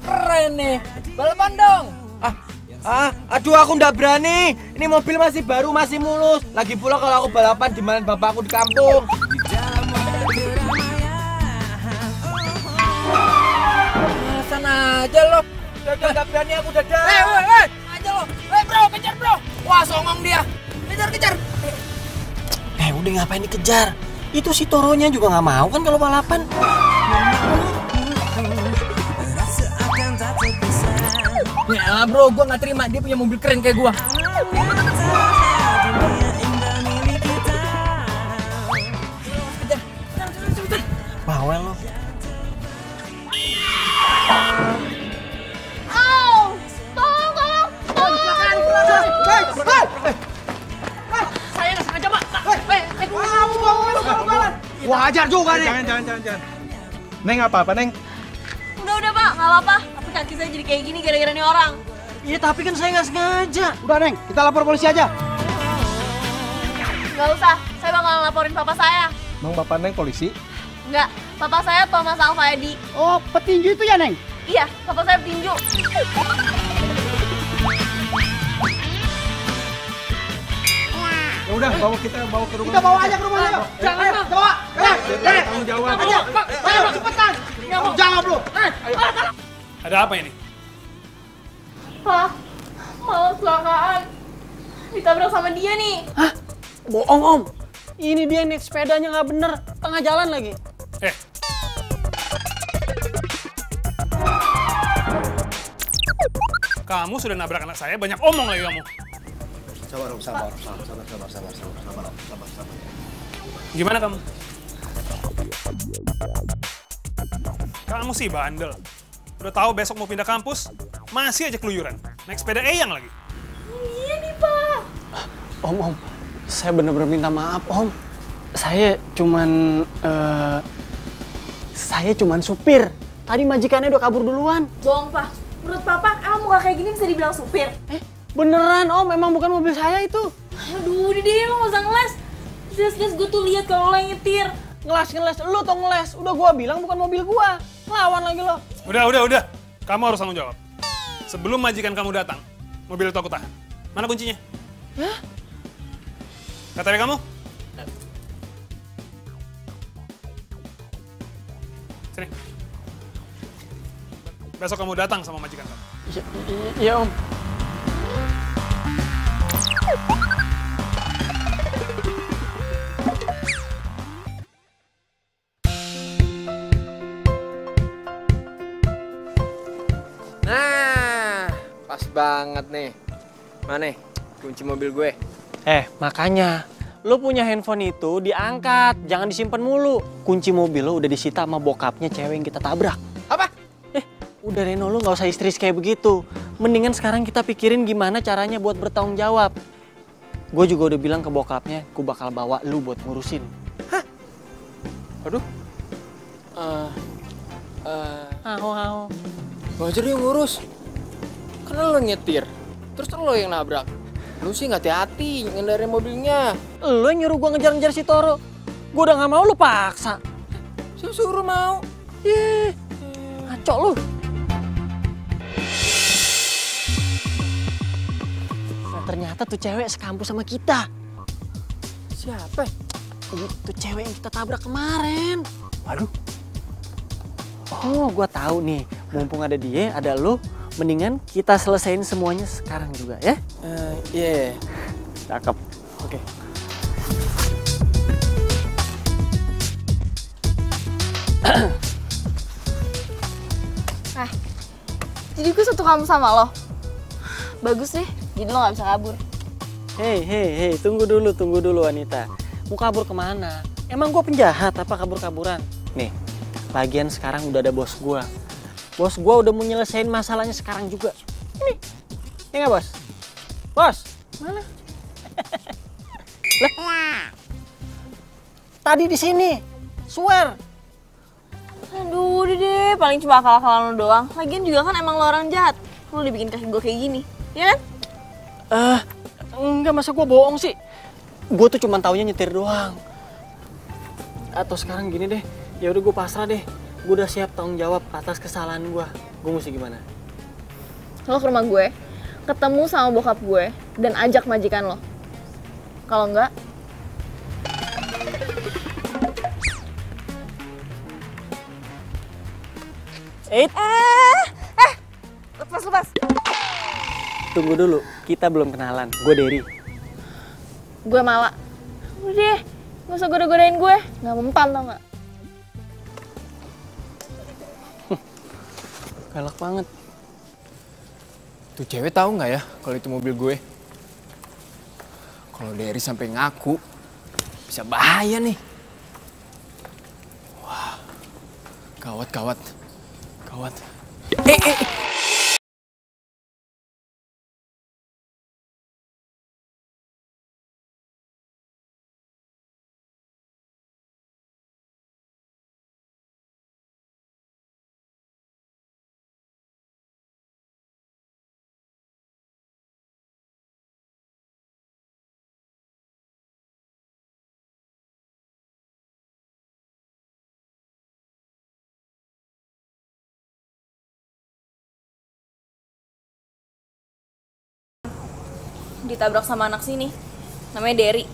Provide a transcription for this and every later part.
keren nih. Balapan dong. Aduh aku nggak berani. Ini mobil masih baru, masih mulus. Lagi pula kalau aku balapan dimana bapakku di kampung. Sana aja lo. Udah nggak berani aku dadah. Aja lo. Bro, kejar bro. Wah songong dia. Kejar. Udah ngapain dikejar? Itu si Toronya juga nggak mau kan kalau balapan. Ya bro, gua nggak terima dia punya mobil keren kayak gua. Bawel lo. Saya nggak sengaja pak. Wajar juga nih. Jangan. Neng apa Neng? Udah pak, nggak apa-apa. Tapi kaki saya jadi kayak gini gara-gara nih orang. Iya tapi kan saya nggak sengaja. Udah Neng, kita lapor polisi aja. Nggak usah, saya bakalan laporin papa saya. Emang bapak Neng polisi? Nggak, papa saya Thomas Alfayadi. Oh, petinju itu ya Neng? Iya, papa saya petinju. Ya udah, kita bawa ke rumah. Kita bawa aja ke rumahnya. Jangan Ayo, kita bawa. Tanggung jawab. Ayo, cepetan. Jawab lu. Ada apa ini? Pak, malah kecelakaan. Ditabrak sama dia nih. Hah? Bohong om. Ini dia naik sepedanya nggak bener, tengah jalan lagi. Kamu sudah nabrak anak saya, banyak omong lagi kamu. Sabar. Gimana kamu? Kamu sih bandel. Udah tahu besok mau pindah kampus, masih aja keluyuran. Naik sepeda Eyang lagi. Iya nih, Pak. Om, saya bener-bener minta maaf om. Saya cuman supir. Tadi majikannya udah kabur duluan. Bohong, Pak. Menurut Papa, emang muka kayak gini bisa dibilang supir? Beneran om, emang bukan mobil saya itu. Aduh, udah deh, lo nggak usah ngeles. Jelas-jelas gue tuh lihat kalau lo yang nyetir. Ngeles, lu tau ngeles. Udah gua bilang bukan mobil gua. Lawan lagi lo. Udah. Kamu harus tanggung jawab. Sebelum majikan kamu datang, mobil itu aku tahan. Mana kuncinya? Hah? KTP kamu? Sini. Besok kamu datang sama majikan kamu. Iya om. Nah, pas banget nih. Mana nih kunci mobil gue? Makanya lo punya handphone itu diangkat, jangan disimpan mulu. Kunci mobil lo udah disita sama bokapnya cewek yang kita tabrak. Apa? Udah Reno, lo nggak usah histeris kayak begitu. Mendingan sekarang kita pikirin gimana caranya buat bertanggung jawab. Gue juga udah bilang ke bokapnya, gue bakal bawa lu buat ngurusin. Hah? Aduh. Aho. Wajar yang ngurus. Karena lo nyetir. Terus lo yang nabrak. Lu sih nggak hati-hati ngendarin mobilnya. Lo yang nyuruh gue ngejar-ngejar si Toro. Gue udah nggak mau, lu paksa. Suruh mau. Ngaco lu. Nah, ternyata tuh cewek sekampus sama kita. Siapa? Itu cewek yang kita tabrak kemarin. Waduh. Oh, gue tahu nih. Mumpung ada dia, ada lo, mendingan kita selesain semuanya sekarang juga ya. Iya. Cakep. Oke. Jadi gue satu kamu sama lo. Bagus deh, jadi lo nggak bisa kabur. Hei, tunggu dulu Anita. Mau kabur kemana? Emang gue penjahat apa kabur-kaburan? Nih, lagian sekarang udah ada bos gue. Bos gue udah mau nyelesain masalahnya sekarang juga. Ini, ya nggak bos? Bos, mana? Lah, tadi di sini, swear. Aduh, udah deh, paling cuma akal-akalan lo doang. Lagian juga kan emang lo orang jahat. Lo dibikin kaki gue kayak gini, ya kan? Enggak, masa gue bohong sih? Gue tuh cuma taunya nyetir doang. Atau sekarang gini deh, ya udah gue pasrah deh. Gue udah siap tanggung jawab atas kesalahan gue. Gue mesti gimana? Lo ke rumah gue, ketemu sama bokap gue, dan ajak majikan lo. Kalau enggak, lepas. Tunggu dulu, kita belum kenalan. Gue Derry. Gue Mala. Udah deh, gak usah goda-godain gue. Gak mempan tau gak? Galak banget. Tuh cewek tahu nggak ya kalau itu mobil gue? Kalau Derry sampai ngaku, bisa bahaya nih. Wah, gawat. Ditabrak sama anak sini. Namanya Derry.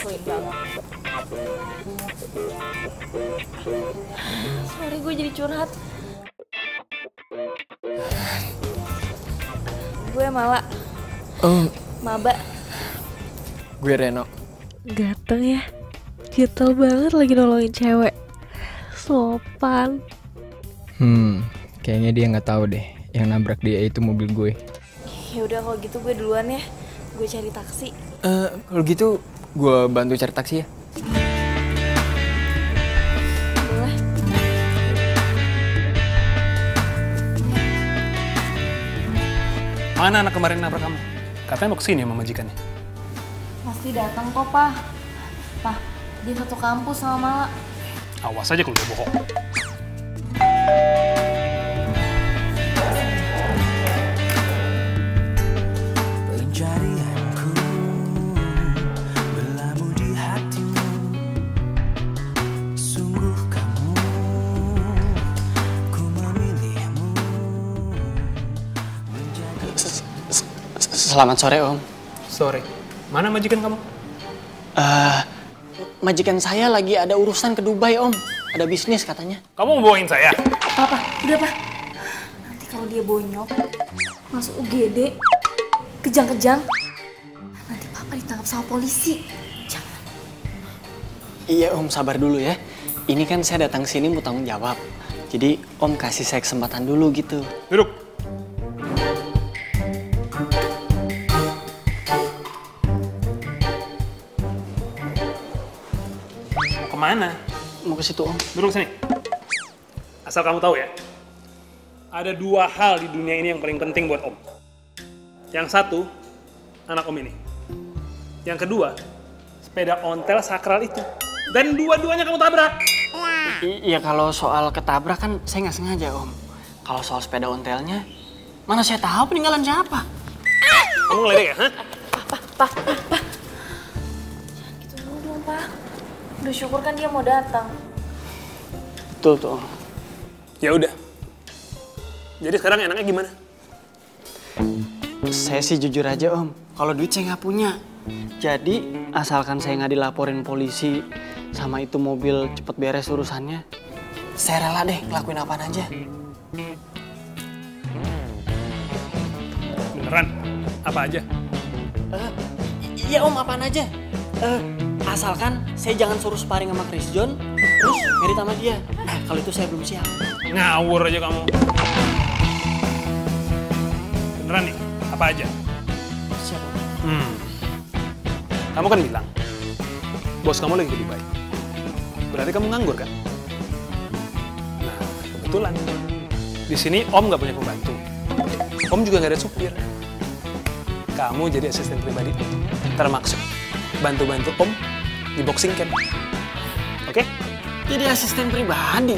Sulit banget. Sorry, gue jadi curhat. Gue Mala. Maba. Gue Reno. Ganteng ya. Gentle banget lagi nolongin cewek. Sopan. Kayaknya dia nggak tahu deh yang nabrak dia itu mobil gue. Ya udah kalau gitu gue duluan ya. Gue cari taksi. Kalau gitu gue bantu cari taksi ya. Boleh. Mana anak kemarin nabrak kamu? Katanya mau kesini sama majikannya. Pasti datang kok, Pak. Pak, dia satu kampus sama Mala. Awas aja kalau dia bohong. Pencarianku berlabuh di hatimu. Sungguh kamu, ku memilihmu. Selamat sore, Om. Sore. Mana majikan kamu? Majikan saya lagi ada urusan ke Dubai, Om. Ada bisnis katanya. Kamu mau bohongin saya? Apa? Udah, Pak. Nanti kalau dia bonyok, masuk UGD, kejang-kejang, nanti Papa ditangkap sama polisi. Jangan. Iya, Om, sabar dulu ya. Ini kan saya datang sini mau tanggung jawab. Jadi, Om kasih saya kesempatan dulu gitu. Duduk. Kemana? Mau ke situ, Om. Duduk sini. Asal kamu tahu ya, ada dua hal di dunia ini yang paling penting buat Om. Yang satu, anak Om ini. Yang kedua, sepeda ontel sakral itu. Dan dua-duanya kamu tabrak. Iya, kalau soal ketabrak kan saya nggak sengaja, Om. Kalau soal sepeda ontelnya, mana saya tahu peninggalan siapa. Kamu ngeledek ya? Hah? Jangan gitu dulu dong, Pak. Udah syukur kan dia mau datang. Betul tuh, Om. Ya udah. Jadi sekarang enaknya gimana? Saya sih jujur aja, Om. Kalau duit saya nggak punya. Jadi, asalkan saya nggak dilaporin polisi sama itu mobil cepet beres urusannya, saya rela deh ngelakuin apaan aja. Beneran? Apa aja? Iya, Om, apaan aja. Asalkan saya jangan suruh sparring sama Chris John, terus merit sama dia. Nah, kalau itu saya belum siap. Ngawur aja kamu. Beneran nih? Apa aja? Siap, Om. Kamu kan bilang, bos kamu lagi ke Dubai. Berarti kamu nganggur kan? Nah, kebetulan. Di sini Om nggak punya pembantu. Om juga nggak ada supir. Kamu jadi asisten pribadi Om. Termaksud bantu-bantu Om di boxing camp. Oke? Jadi asisten pribadi.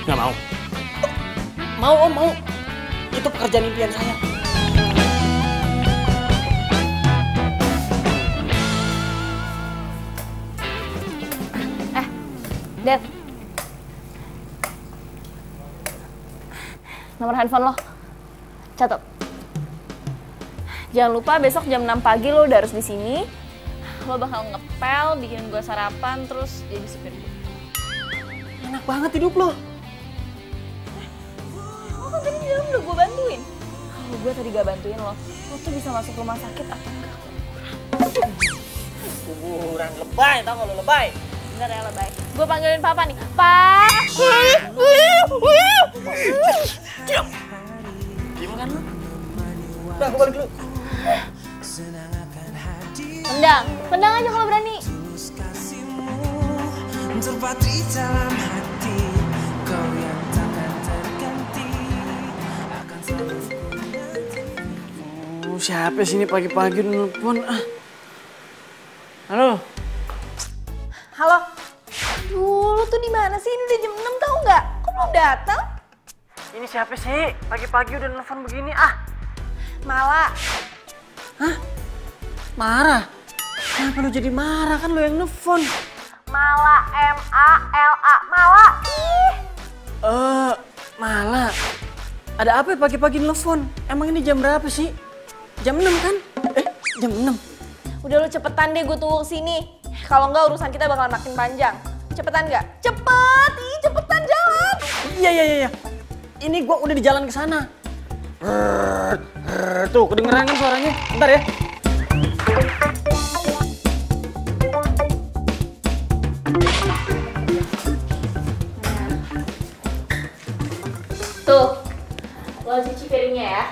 Nggak mau? Mau, Om, mau. Itu pekerjaan impian saya. Dad. nomor handphone lo. Catat. Jangan lupa besok jam 6 pagi lo udah harus di sini. Lo bakal ngepel, bikin gue sarapan, terus jadi supir gue. Enak banget hidup lo. Lo kan tadi di dalam udah gue bantuin. Kalau gue tadi gak bantuin lo tuh bisa masuk rumah sakit atau enggak? Kuburan lebay, tau gak lo lebay? Bentar ya lebay. Gue panggilin papa nih. Pak! Diam! Diam kan lo? Udah, gue balik dulu. Tendang aja kalau berani. Terpatri dalam hati, kau yang takkan terganti akan selalu Siapa sih ini pagi-pagi nelfon? Halo? Halo? Duh, lu tuh di mana sih? Ini udah jam 6 tau nggak? Kok belum datang? Ini siapa sih? Pagi-pagi udah nelfon begini, Mala. Hah? Marah? Kenapa lu jadi marah? Kan lu yang nelfon. Mala, M-A-L-A. Mala. Ih. Mala. Ada apa ya pagi-pagi nelfon? Emang ini jam berapa sih? Jam 6 kan? Jam 6. Udah lu cepetan deh gue tunggu sini. Kalau enggak urusan kita bakal makin panjang. Cepetan nggak? Cepet! Ih, cepetan jalan! Iya. Ini gua udah di jalan ke sana. Tuh, kedengeran kan suaranya? Bentar ya. Tuh, lo cuci piringnya ya.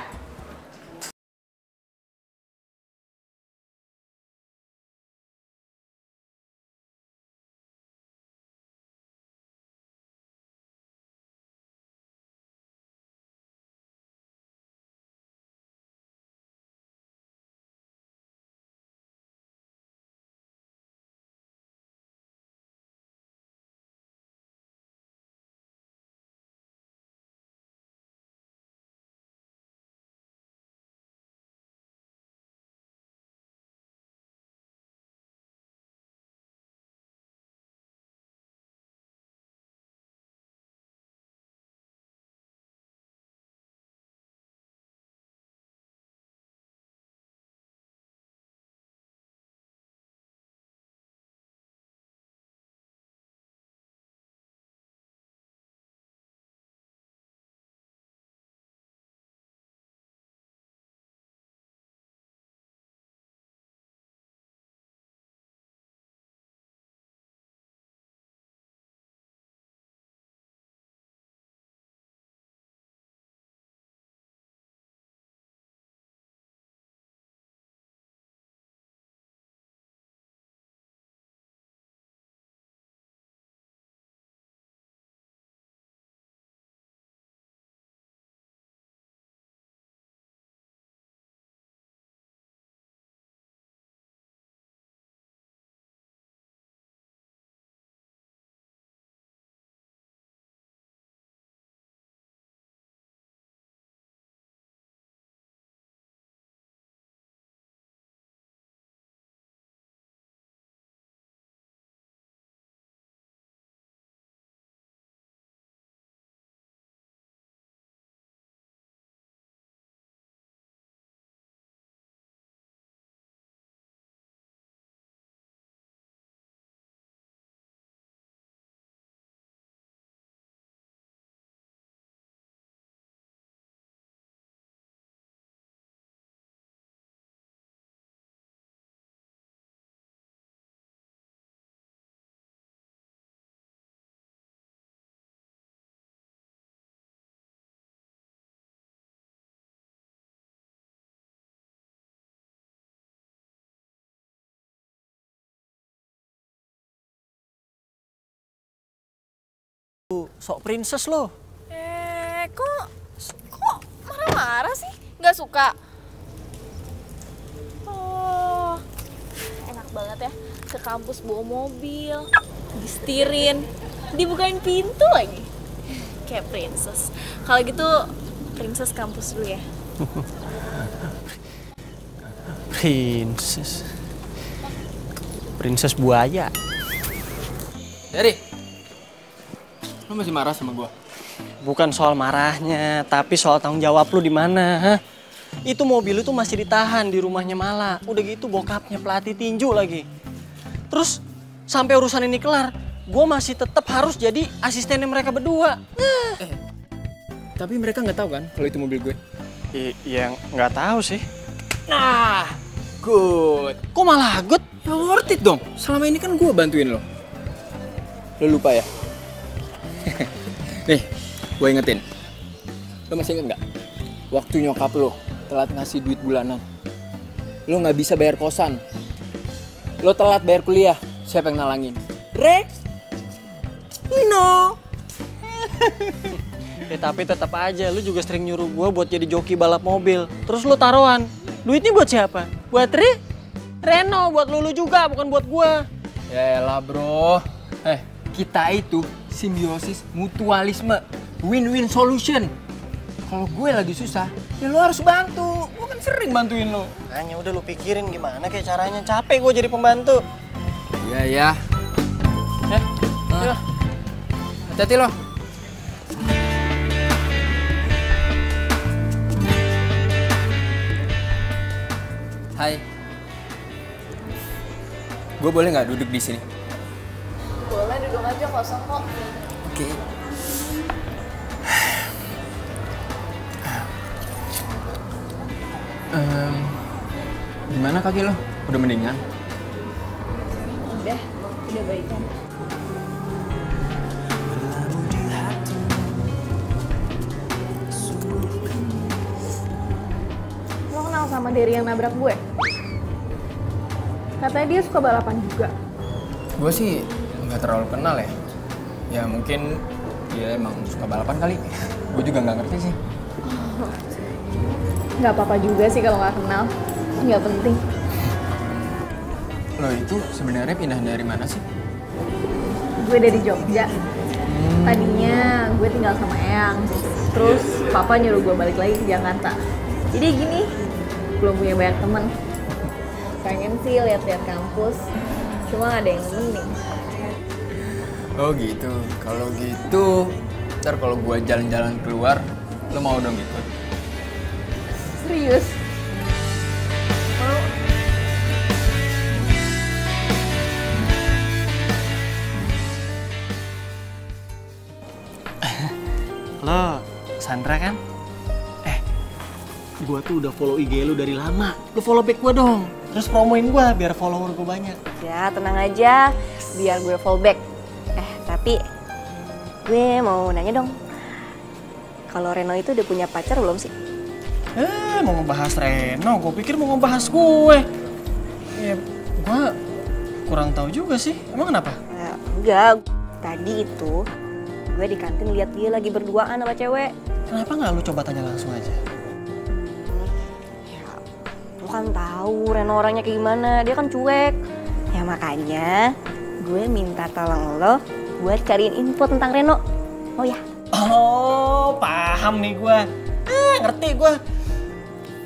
Sok princess lo. Kok marah-marah sih? Nggak suka? Oh, enak banget ya ke kampus bawa mobil, disetirin, dibukain pintu lagi. Kayak princess. Kalau gitu, princess kampus dulu ya. Princess. Princess buaya. Dari, lu masih marah sama gua? Bukan soal marahnya, tapi soal tanggung jawab lu di mana, hah? Itu mobil itu masih ditahan di rumahnya Mala. Udah gitu bokapnya pelatih tinju lagi. Terus sampai urusan ini kelar, gue masih tetap harus jadi asistennya mereka berdua. Tapi mereka nggak tahu kan kalau itu mobil gue. Iya nggak tahu sih. Nah, good. Kok malah good? Ya worth it dong. Selama ini kan gue bantuin lo. Lo lupa ya? Nih, gue ingetin. Lo masih inget nggak? Waktu nyokap lo telat ngasih duit bulanan. Lo nggak bisa bayar kosan. Lo telat bayar kuliah. Siapa yang nalangin? Rex? Nino? Ya tapi tetap aja, lu juga sering nyuruh gue buat jadi joki balap mobil. Terus lu taruhan. Duitnya buat siapa? Buat Reno, buat lu juga, bukan buat gue. Ya elah bro. Kita itu simbiosis mutualisme. Win-win solution. Kalau gue lagi susah, ya lo harus bantu. Gue kan sering bantuin lo. Hanya udah lu pikirin gimana kayak caranya. Capek gue jadi pembantu. Iya ya. Hati-hati lo. Hai. Gue boleh nggak duduk di sini? Boleh, duduk aja, kosong kok. Oke. Gimana kaki lo? Udah mendingan? Udah baikan. Lo kenal sama Derry yang nabrak gue? Katanya dia suka balapan juga. Gue sih nggak terlalu kenal ya. Ya mungkin dia emang suka balapan kali. Gue juga nggak ngerti sih. Nggak apa-apa juga sih kalau nggak kenal. Nggak penting. Lo itu sebenarnya pindah dari mana sih? Gue dari Jogja. Tadinya gue tinggal sama Eyang. Terus papa nyuruh gue balik lagi ke Jakarta. Jadi gini, belum punya banyak temen. Pengen sih lihat-lihat kampus. Cuma nggak ada yang nemenin. Oh gitu. Kalau gitu, ntar kalau gue jalan-jalan keluar, lo mau dong gitu? Serius? Lo, Sandra kan? Gua tuh udah follow IG lu dari lama. Lu follow back gua dong. Terus promoin gua biar follower gua banyak. Ya, tenang aja. Biar gue fallback. Tapi gue mau nanya dong. Kalau Reno itu udah punya pacar belum sih? Mau ngebahas Reno, gue pikir mau ngebahas gue. Ya, gue kurang tahu juga sih. Emang kenapa? Enggak. Tadi itu gue di kantin lihat dia lagi berduaan sama cewek. Kenapa nggak lu coba tanya langsung aja? Ya, lu kan tahu Reno orangnya kayak gimana. Dia kan cuek. Ya makanya gue minta tolong lo buat cariin info tentang Reno. Oh ya. Oh, paham nih gue. Ngerti gue.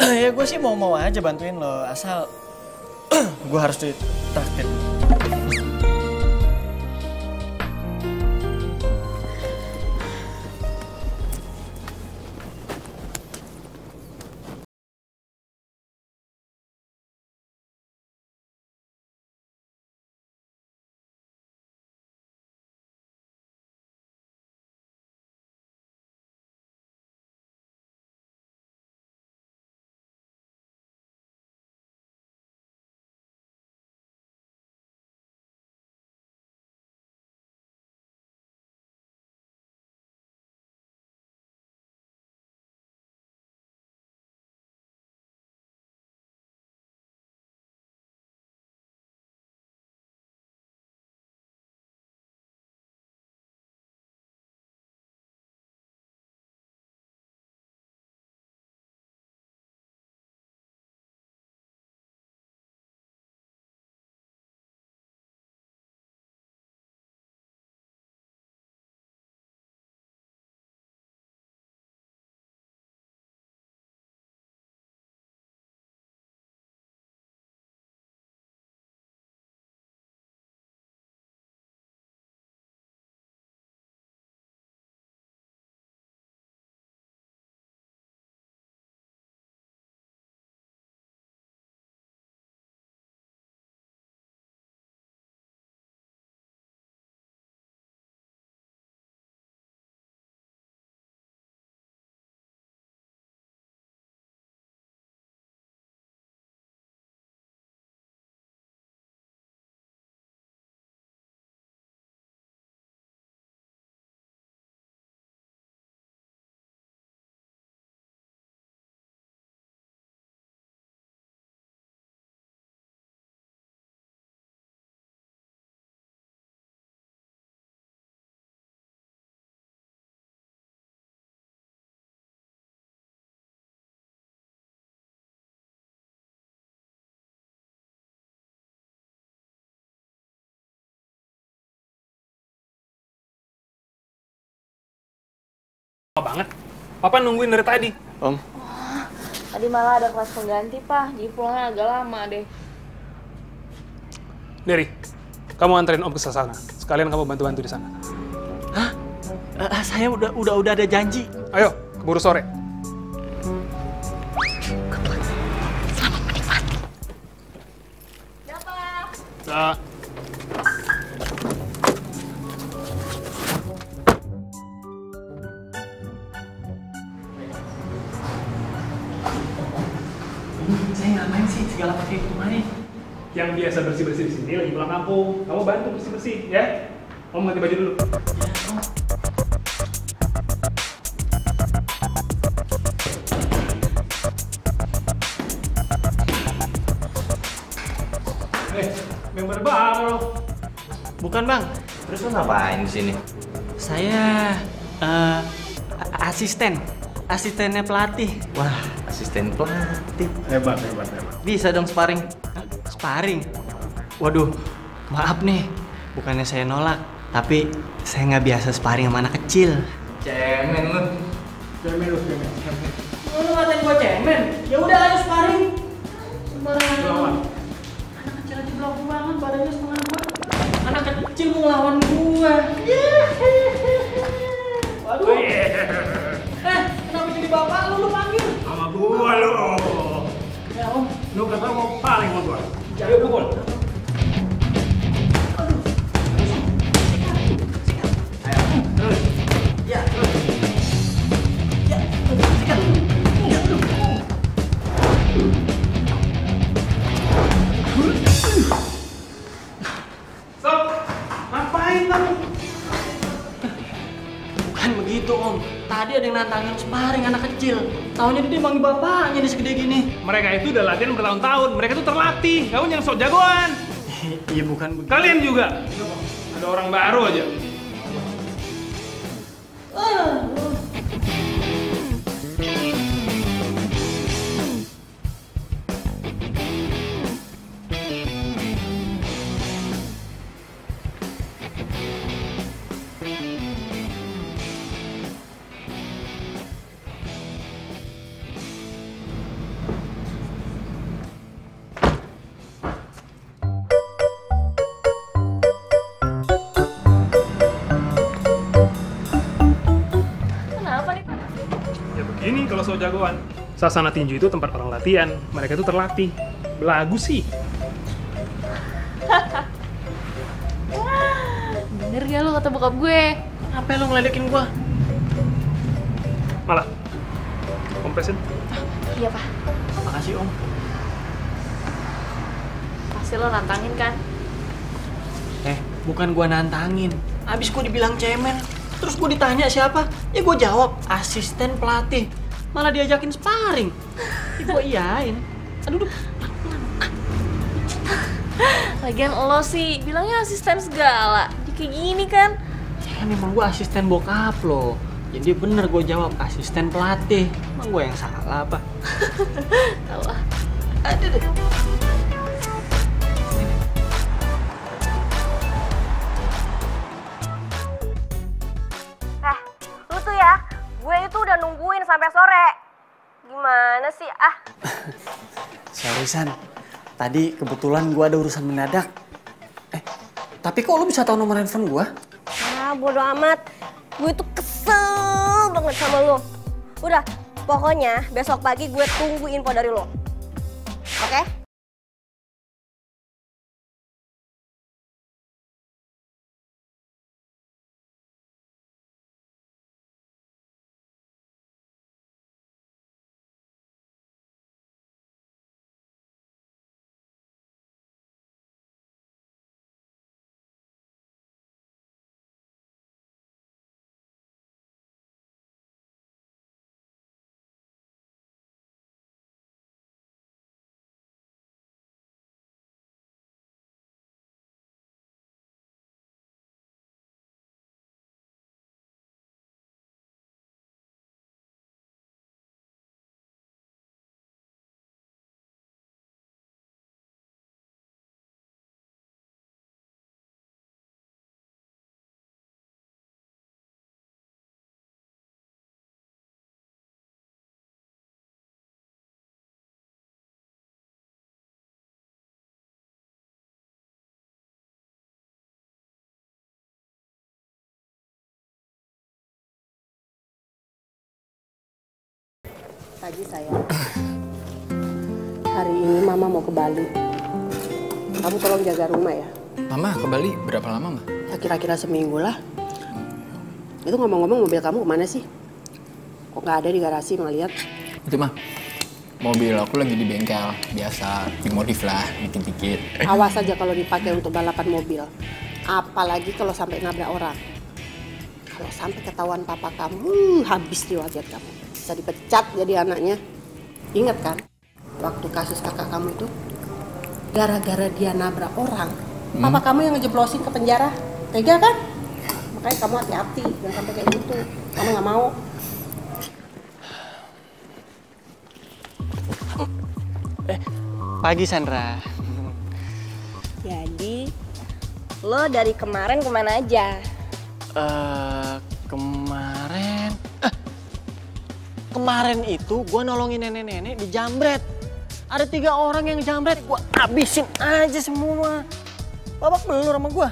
Ya gue sih mau aja bantuin lo. Asal gue harus ditraktir. Papa nungguin dari tadi. Om, Tadi malah ada kelas pengganti, Pak. Jadi pulangnya agak lama deh. Dery, kamu anterin Om ke sana. Sekalian kamu bantu-bantu di sana. saya udah ada janji. Ayo, keburu sore. Ya, Pak. Nah. Saya ngapain sih segala pakai kemarin? Yang biasa bersih-bersih di sini lagi pulang kampung. Kamu bantu bersih-bersih, ya? Om ganti baju dulu. Member baru. Bukan bang, Terus lo ngapain di sini? saya asistennya pelatih. Wah, asisten pelatih. Hebat. Bisa dong sparring. Sparring. Waduh, maaf nih, bukannya saya nolak, tapi saya nggak biasa sparring sama anak kecil. Cemen lu. Lu ngatain gua cemen? Ya udah ayo sparring. Sembarangan. Anak kecil aja belagu banget, badannya setengah gua. Anak kecil mau ngelawan gua. Waduh. Kenapa jadi bapak lu panggil? Sama gua lo. Ya om. Lu kata mau paling sama gua. Ayo pukul. Stop! Ngapain kamu? Bukan begitu om. Tadi ada yang nantangin sparring anak kecil. Taunya dia manggil bapaknya nih segede gini. Mereka itu udah latihan bertahun-tahun. Mereka tuh terlatih. Kamu yang sok jagoan. Iya bukan begitu. Kalian juga. Ada orang baru aja. Kenapa nih, Pak? Ya begini kalau sok jagoan. Sasana tinju itu tempat orang latihan. Mereka itu terlatih. Belagu sih. Bener gak lu kata bokap gue? Apa lu ngeledekin gua? Malah. Kompresin. Iya, Pak. Makasih om. Pasti lo nantangin kan? Bukan gua nantangin. Abis gua dibilang cemen. Terus gua ditanya siapa? Ya gua jawab asisten pelatih. Malah diajakin sparring. Ya gua iyain. Aduh, Lagian lo sih bilangnya asisten segala. Jadi kayak gini kan? ya kan emang gua asisten bokap lo. Jadi bener gua jawab asisten pelatih. Emang gua yang salah apa? Tahu ah. Aduh deh. Lu tuh ya, gue itu udah nungguin sampai sore. Gimana sih? Sorry San, tadi kebetulan gua ada urusan mendadak. Tapi kok lu bisa tahu nomor handphone gua? Bodo amat. Gue tuh kesel banget sama lo. Udah, pokoknya besok pagi gue tunggu info dari lo. Oke? Pagi sayang. Hari ini Mama mau ke Bali. Kamu tolong jaga rumah ya. Mama ke Bali berapa lama, Ma? Ya, kira-kira seminggu lah. Itu ngomong-ngomong mobil kamu kemana sih? Kok nggak ada di garasi ngeliat? Itu mah, mobil aku lagi di bengkel. Biasa, dimodif lah, dikit-dikit. Awas aja kalau dipakai untuk balapan mobil. Apalagi kalau sampai nabrak orang. Kalau sampai ketahuan papa kamu, habis nih wajah kamu. Bisa dipecat jadi anaknya. Ingat kan, waktu kasus kakak kamu itu, gara-gara dia nabrak orang, papa kamu yang ngejeblosin ke penjara. Tega kan? Makanya kamu hati-hati, jangan sampai kayak gitu. Kamu nggak mau. Pagi Sandra. Jadi, lo dari kemarin kemana aja? Kemarin itu gue nolongin nenek-nenek di jambret. Ada 3 orang yang jambret, gue habisin aja semua. Babak belur sama gue.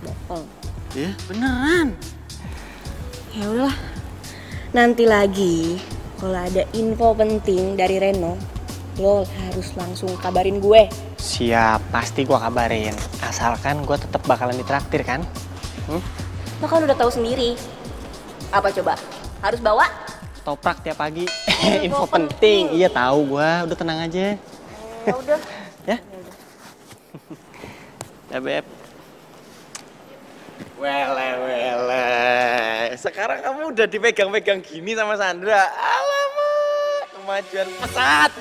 Bohong. Iya, beneran. Ya udahlah. Nanti lagi kalau ada info penting dari Reno, lo harus langsung kabarin gue. Siap, pasti gue kabarin. Asalkan gue tetap bakalan ditraktir kan? Lo kan udah tahu sendiri. Apa coba? Harus bawa? Toprak tiap pagi. Info penting. Iya tahu gue. Udah tenang aja. Ya udah. Ya. Ya Beb. Wele. Sekarang kamu udah dipegang-pegang gini sama Sandra. Alamak, kemajuan pesat.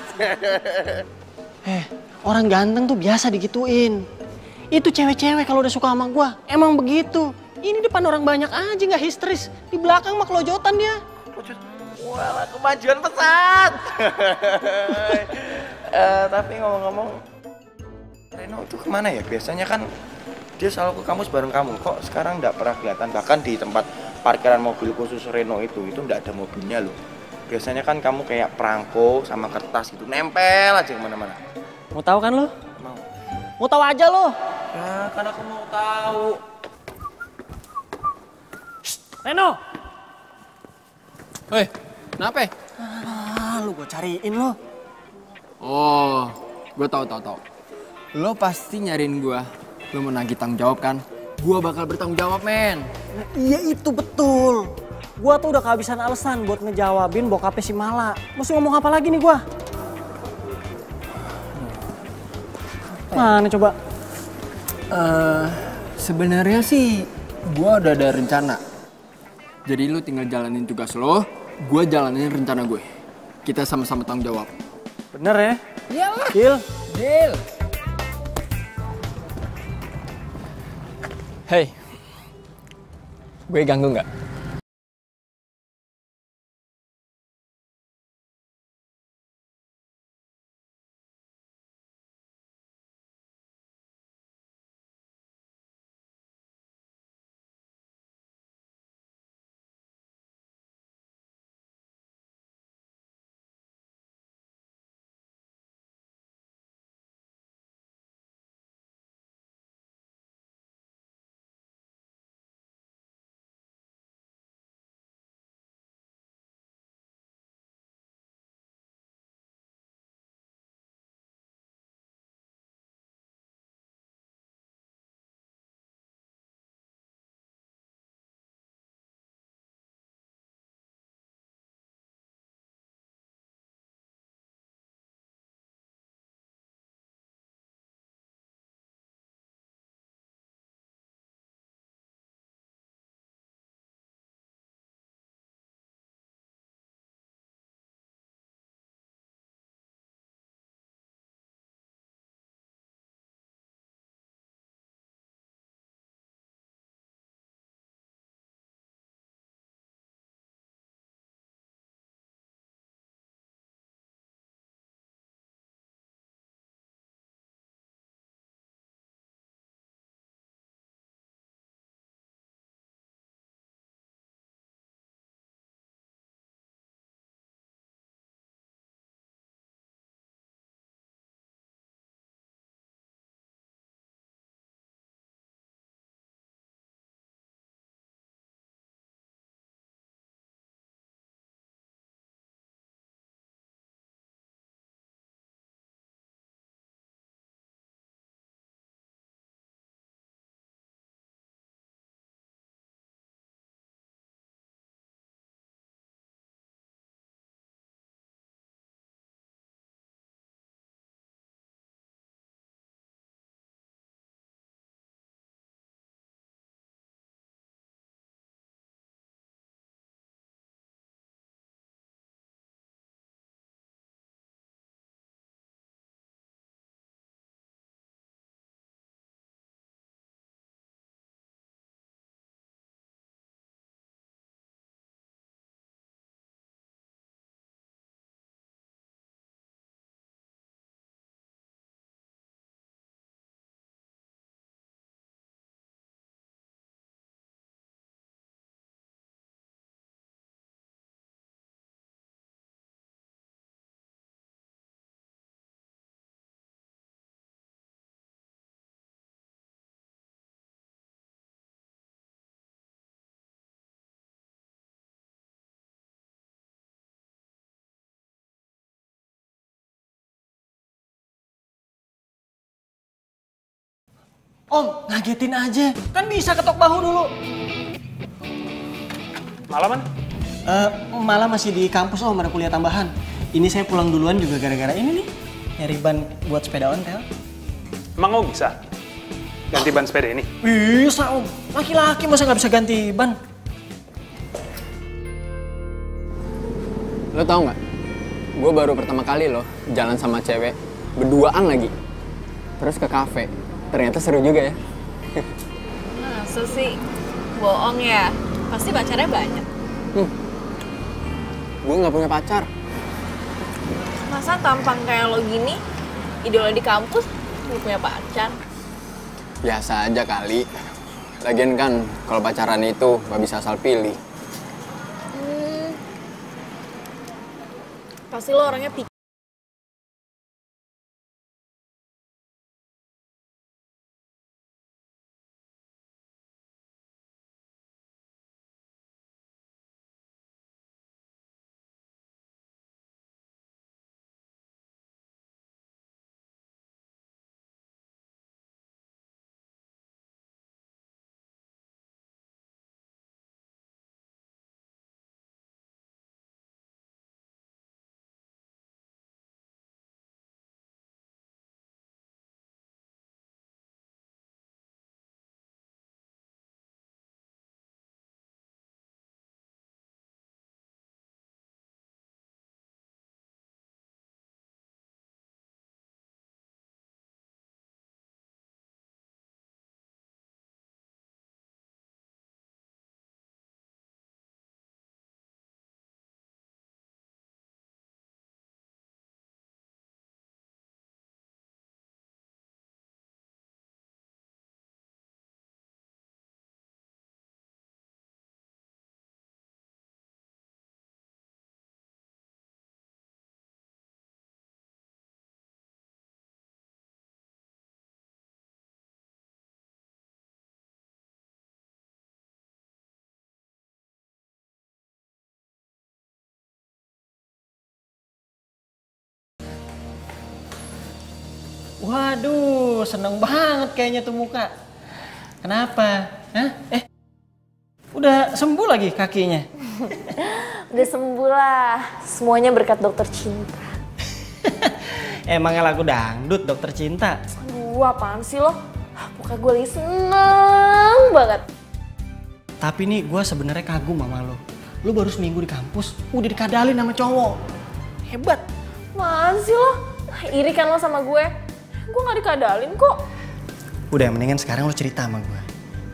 Orang ganteng tuh biasa digituin. Itu cewek-cewek kalau udah suka sama gue, emang begitu. Ini depan orang banyak aja nggak histeris. Di belakang mah kelojotan dia. Wah, kemajuan pesat. Tapi ngomong-ngomong, Reno itu kemana ya? Biasanya kan dia selalu ke kampus bareng kamu. Kok sekarang nggak pernah kelihatan? Bahkan di tempat parkiran mobil khusus Reno itu nggak ada mobilnya loh. Biasanya kan kamu kayak perangko sama kertas gitu, nempel aja kemana-mana. Mau tahu kan lo? Mau. Mau tahu aja lo. Ya, kan aku mau tahu. Reno. Hei, kenapa? Lu gue cariin lo. Oh, gue tahu. Lo pasti nyariin gue. Lo mau nagih tanggung jawab kan? Gue bakal bertanggung jawab, men. Nah, iya itu betul. Gua tuh udah kehabisan alasan buat ngejawabin bokapnya si Mala. Mesti ngomong apa lagi nih gua? Mana coba? Sebenarnya sih gue udah ada rencana. Jadi lu tinggal jalanin tugas lo, gue jalanin rencana gue. Kita sama-sama tanggung jawab. Bener ya? Iyalah. Deal. Hey, gue ganggu nggak? Om, ngagetin aja. Kan bisa ketok bahu dulu. Malaman? Malah masih di kampus Om, ada kuliah tambahan. Ini saya pulang duluan juga gara-gara ini nih. Nyari ban buat sepeda ontel. Emang Om bisa ganti ban sepeda ini? Bisa Om, laki-laki masa nggak bisa ganti ban? Lo tau nggak? Gue baru pertama kali loh jalan sama cewek berduaan lagi. Terus ke kafe. Ternyata seru juga ya. Masa sih? Bohong ya? Pasti pacarnya banyak. Gue nggak punya pacar. Masa tampang kayak lo gini, idola di kampus, gak punya pacar? Biasa aja kali. Lagian kan kalau pacaran itu nggak bisa asal pilih. Pasti lo orangnya pikir. Waduh, seneng banget kayaknya tuh muka. Kenapa? Hah? Udah sembuh lagi kakinya? Udah sembuh lah. Semuanya berkat dokter cinta. Emangnya lagu dangdut dokter cinta? Aduh, apaan sih lo? Pokoknya gue lagi seneng banget. Tapi nih gue sebenarnya kagum sama lo. Lo baru seminggu di kampus, udah dikadalin sama cowok. Hebat. Apaan sih lo? Iri kan lo sama gue? Gue gak dikadalin kok. Udah, mendingan sekarang lo cerita sama gue.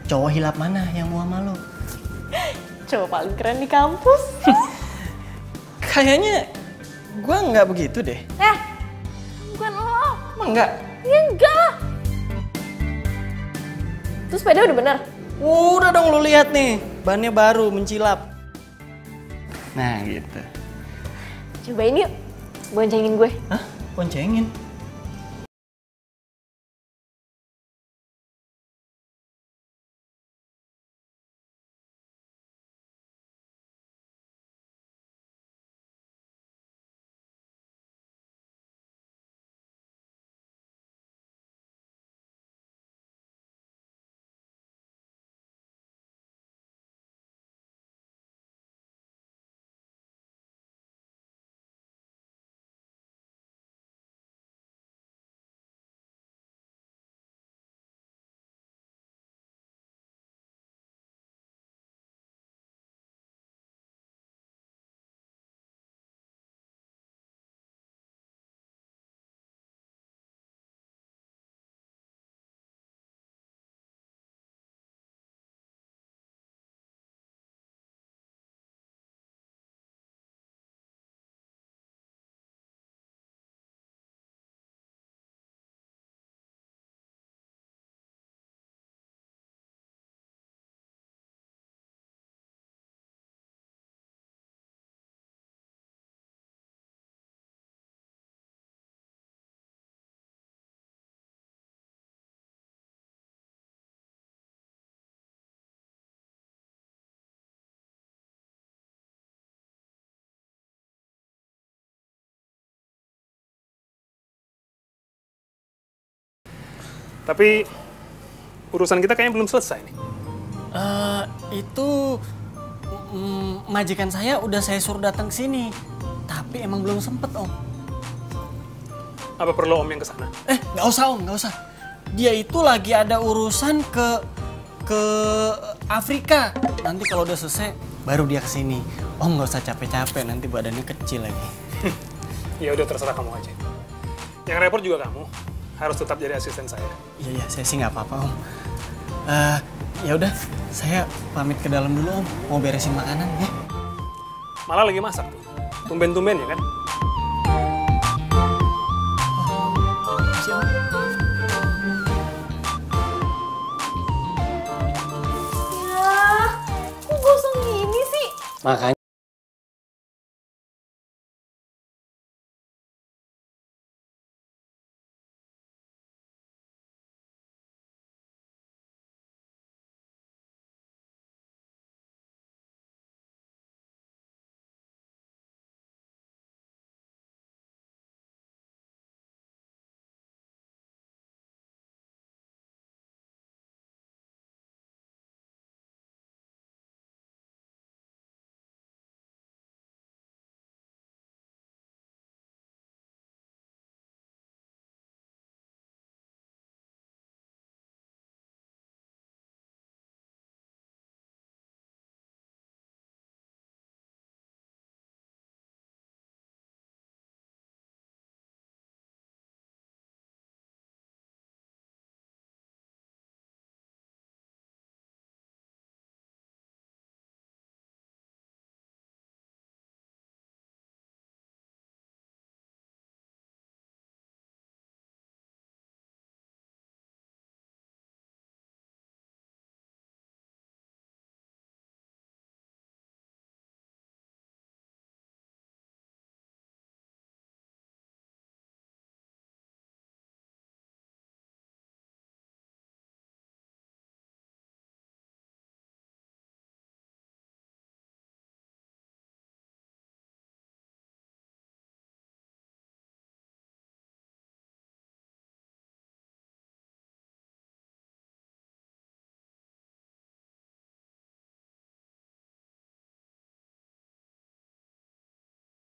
Cowok hilap mana yang mau sama lo? Cowok paling keren di kampus. Kayaknya gue nggak begitu deh. Bukan lo. Emang enggak? Ya enggak. Terus sepeda udah bener? Udah dong, lo lihat nih. Bannya baru, mencilap. Nah gitu. Cobain yuk. Boncengin gue. Hah? Boncengin? Tapi Urusan kita kayaknya belum selesai nih. Itu majikan saya udah saya suruh datang ke sini. Tapi emang belum sempet, Om. Apa perlu Om yang kesana? Nggak usah, Om, nggak usah. Dia itu lagi ada urusan ke Afrika. Nanti kalau udah selesai, baru dia kesini. Om nggak usah capek-capek, nanti badannya kecil lagi. Ya udah terserah kamu aja. Yang repot juga kamu. Harus tetap jadi asisten saya. Iya, saya sih nggak apa-apa, Om. Ya udah, saya pamit ke dalam dulu, Om. Mau beresin makanan, ya. Malah lagi masak tuh. Tumben-tumben ya kan? Ya, kok gosong gini sih? Makanya.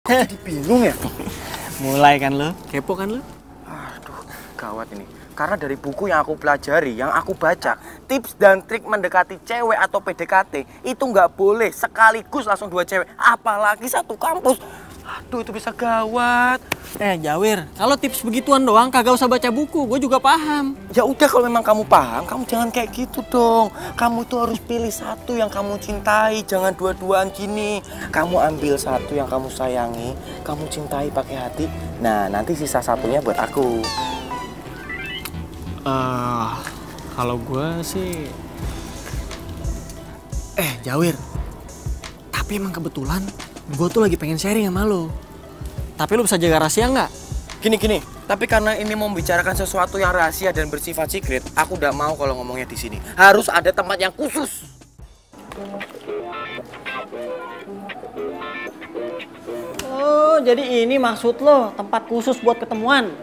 Jadi bingung ya? Mulai kan lo? Kepo kan lo? Aduh, gawat ini. Karena dari buku yang aku pelajari, yang aku baca, tips dan trik mendekati cewek atau PDKT itu nggak boleh sekaligus langsung 2 cewek, apalagi satu kampus. Aduh, itu bisa gawat. Jawir, kalau tips begituan doang kagak usah baca buku, gue juga paham. Ya udah, kalau memang kamu paham, kamu jangan kayak gitu dong. Kamu tuh harus pilih satu yang kamu cintai, jangan dua-duaan gini. Kamu ambil satu yang kamu sayangi, kamu cintai pakai hati. Nah, nanti sisa satunya buat aku. Kalau gue sih... Jawir, tapi emang kebetulan gue tuh lagi pengen sharing sama lo. Tapi lo bisa jaga rahasia nggak? Gini, tapi karena ini mau membicarakan sesuatu yang rahasia dan bersifat secret, aku udah mau kalau ngomongnya di sini. Harus ada tempat yang khusus. Oh, jadi ini maksud lo, tempat khusus buat ketemuan?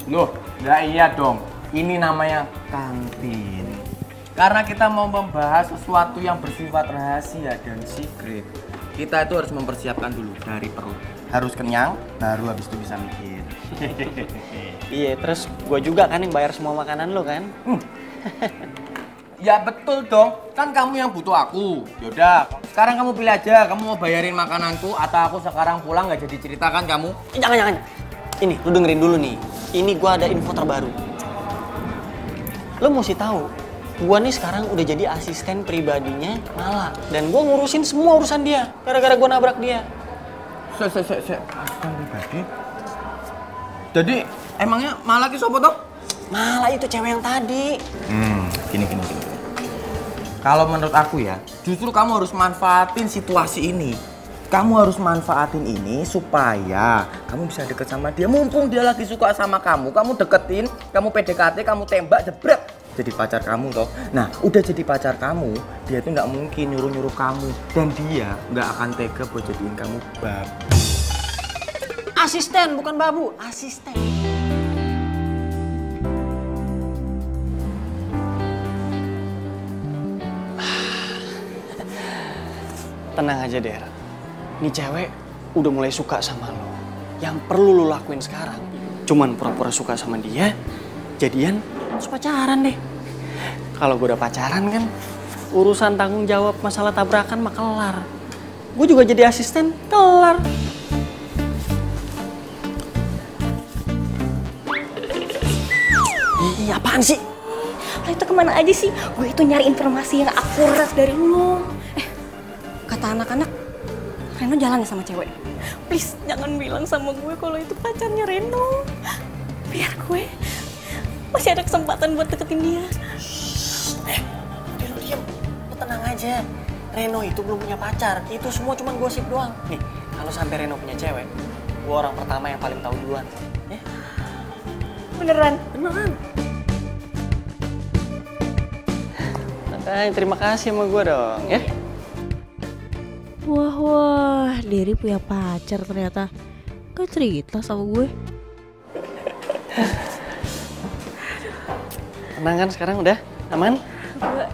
Loh, nggak iya dong. Ini namanya kantin. Karena kita mau membahas sesuatu yang bersifat rahasia dan secret, kita itu harus mempersiapkan dulu dari perut. Harus kenyang, baru habis itu bisa mikir. Iya, terus gue juga kan yang bayar semua makanan lo kan? Ya betul dong, kan kamu yang butuh aku. Yaudah, sekarang kamu pilih aja, kamu mau bayarin makananku atau aku sekarang pulang nggak jadi cerita kan kamu? Jangan. Ini, lu dengerin dulu nih. Ini gue ada info terbaru. Lo mesti tahu, gue nih sekarang udah jadi asisten pribadinya Mala. Dan gue ngurusin semua urusan dia, gara-gara gue nabrak dia. Asisten pribadi? Jadi, emangnya Mala ki sopo toh? Mala itu cewek yang tadi. Gini. Kalau menurut aku ya, justru kamu harus manfaatin situasi ini. Kamu harus manfaatin ini supaya kamu bisa deket sama dia. Mumpung dia lagi suka sama kamu deketin, kamu PDKT, kamu tembak, jebret. Jadi pacar kamu toh. Nah, udah jadi pacar kamu, dia tuh nggak mungkin nyuruh-nyuruh kamu. Dan dia nggak akan tega buat jadiin kamu babu. Asisten, bukan babu. Asisten. Tenang aja, Der. Nih cewek udah mulai suka sama lo. Yang perlu lo lakuin sekarang, cuman pura-pura suka sama dia, jadian, terus pacaran deh. Kalau gue udah pacaran kan, urusan tanggung jawab masalah tabrakan mah kelar. Gue juga jadi asisten, kelar. Ih, apaan sih? Lo itu kemana aja sih? Gue itu nyari informasi yang akurat dari lo. Kata anak-anak, Reno jalan ya sama cewek. Please, jangan bilang sama gue kalau itu pacarnya Reno. Biar gue masih ada kesempatan buat deketin dia. Udah lu diem, lu tenang aja. Reno itu belum punya pacar, itu semua cuma gosip doang. Nih, kalau sampai Reno punya cewek, gue orang pertama yang paling tahu duluan. Ya? Beneran? Beneran. Makanya terima kasih sama gue dong, ya. Wah, Derry punya pacar ternyata. Gak cerita sama gue. Tenang kan sekarang udah? Aman? Gue...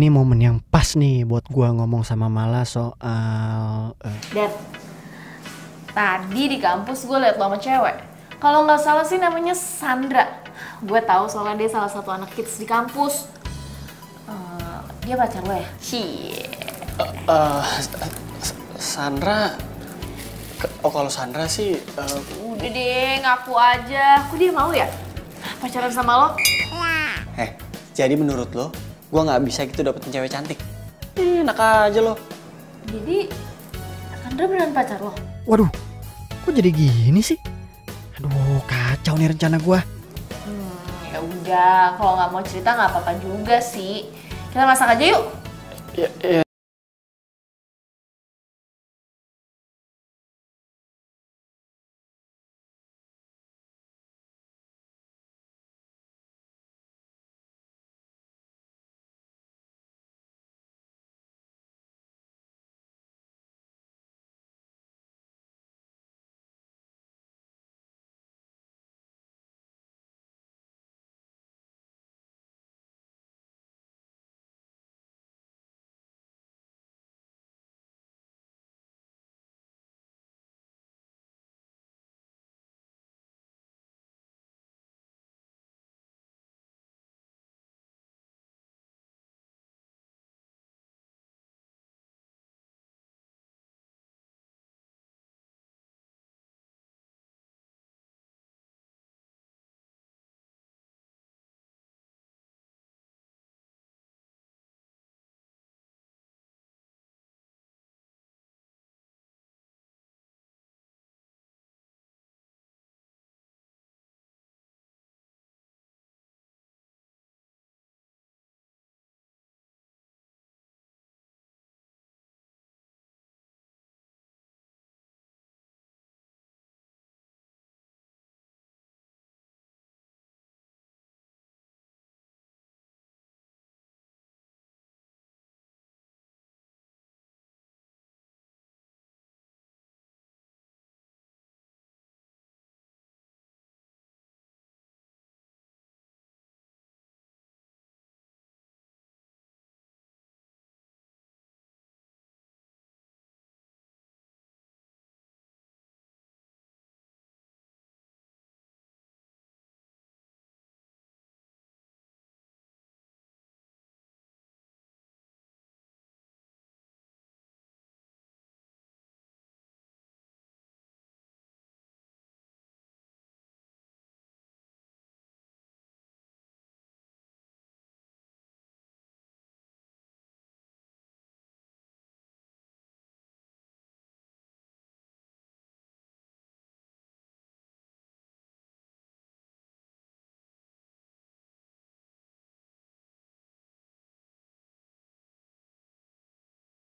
Ini momen yang pas nih buat gua ngomong sama Mala soal Dad, tadi di kampus gue liat lo sama cewek. Kalau nggak salah sih namanya Sandra. Gue tahu soalnya dia salah satu anak kids di kampus. Dia pacar lo ya? Cie. Sandra, kalau Sandra sih, Udah deh, ngaku aja. Kok dia mau ya pacaran sama lo? jadi menurut lo, gue nggak bisa gitu dapetin cewek cantik? Enak aja lo. Jadi Sandra beneran pacar lo? waduh, kok jadi gini sih? Aduh, kacau nih rencana gua. Ya udah, kalau nggak mau cerita nggak apa-apa juga sih. Kita masak aja yuk. Ya,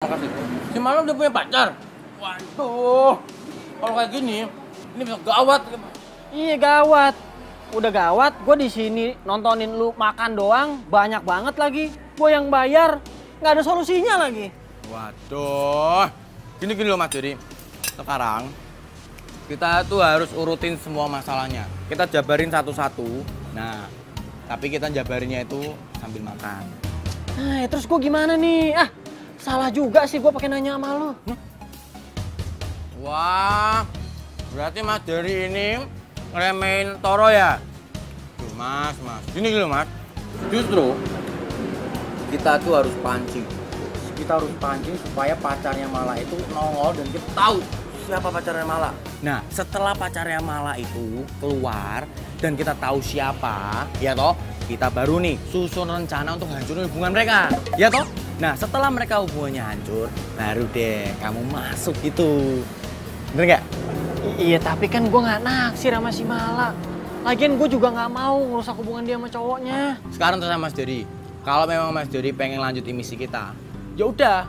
Makasih. Si Mala udah punya pacar? Waduh. Kalau kayak gini, ini bisa gawat. Iya gawat. Udah gawat, gue di sini nontonin lu makan doang, banyak banget lagi. Gue yang bayar, nggak ada solusinya lagi. Waduh. Gini loh Mas Jerry. Sekarang kita tuh harus urutin semua masalahnya. Kita jabarin satu-satu. Nah, tapi kita jabarinnya itu sambil makan. Nah, terus gue gimana nih? Ah, salah juga sih gue pakai nanya sama lu. Wah, berarti Mas Jerry ini ngeremehin Toro ya? Duh, Mas. Gini loh Mas. Justru kita tuh harus pancing. Kita harus pancing supaya pacarnya Mala itu nongol dan kita tahu siapa pacarnya Mala. Nah, setelah pacarnya Mala itu keluar dan kita tahu siapa, ya toh, kita baru nih susun rencana untuk hancurin hubungan mereka, ya toh. Nah, setelah mereka hubungannya hancur, baru deh kamu masuk gitu. Bener nggak? Iya, tapi kan gue nggak naksir sama si Mala. Lagian gue juga nggak mau ngerusak hubungan dia sama cowoknya. Sekarang terserah Mas Jerry. Kalau memang Mas Jerry pengen lanjutin misi kita, ya udah,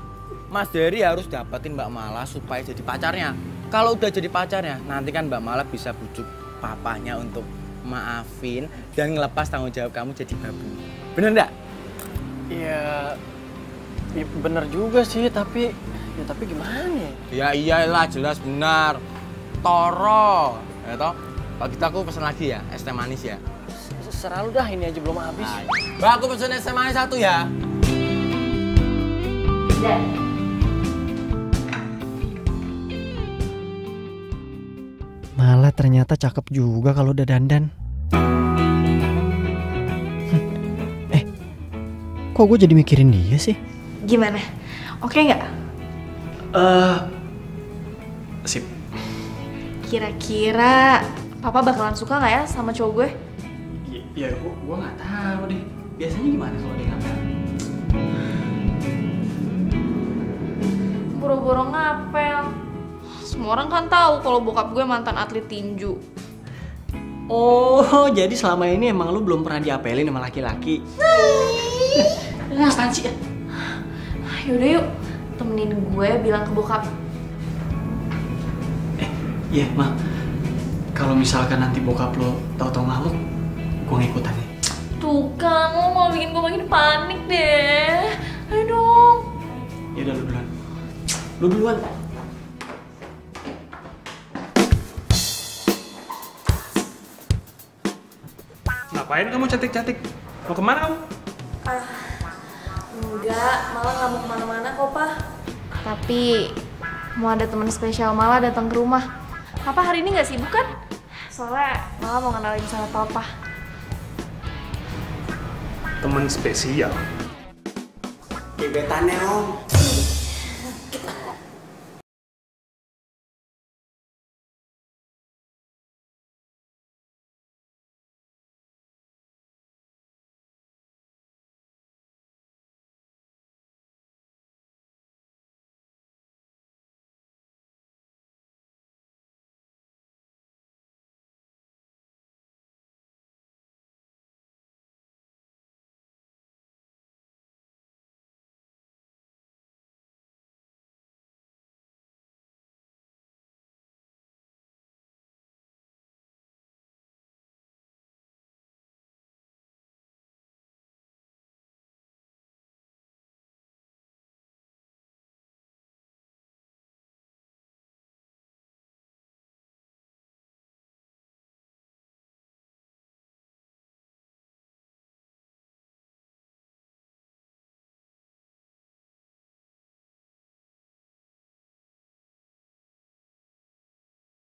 Mas Jerry harus dapetin Mbak Mala supaya jadi pacarnya. Kalau udah jadi pacarnya, nanti kan Mbak Mala bisa bujuk papanya untuk maafin dan ngelepas tanggung jawab kamu jadi babu. Bener nggak? Iya, bener juga sih, tapi gimana ya? Ya iyalah, jelas benar. Toro, ya toh. Kalau gitu aku pesen lagi ya, es teh manis ya. Serah lu dah, ini aja belum habis. Mbak, aku pesen es teh manis 1 ya. Malah ternyata cakep juga kalau udah dandan. Kok gue jadi mikirin dia sih? Gimana? Oke nggak? Sip. Kira-kira papa bakalan suka nggak ya sama cowok gue? Ya gue nggak tahu deh. Biasanya gimana kalau dia ngapel? Boro-boro ngapel. Semua orang kan tahu kalau bokap gue mantan atlet tinju. Oh, jadi selama ini emang lu belum pernah diapelin sama laki-laki? Apaan sih? Yaudah yuk, temenin gue bilang ke bokap. Iya, Ma. Kalau misalkan nanti bokap lo tahu-tahu ngamuk, gue ngikutan ya. Tuh kan, lo mau bikin gue makin panik deh. Ayo dong. Yaudah, lu duluan. Ngapain kamu cantik-cantik? Mau kemana kamu? Enggak, malah nggak mau kemana-mana kok, Pak. Tapi mau ada teman spesial malah datang ke rumah. Papa hari ini nggak sibuk kan? Soalnya malah mau kenalin sama Papa. Temen spesial? Gebetannya, Om.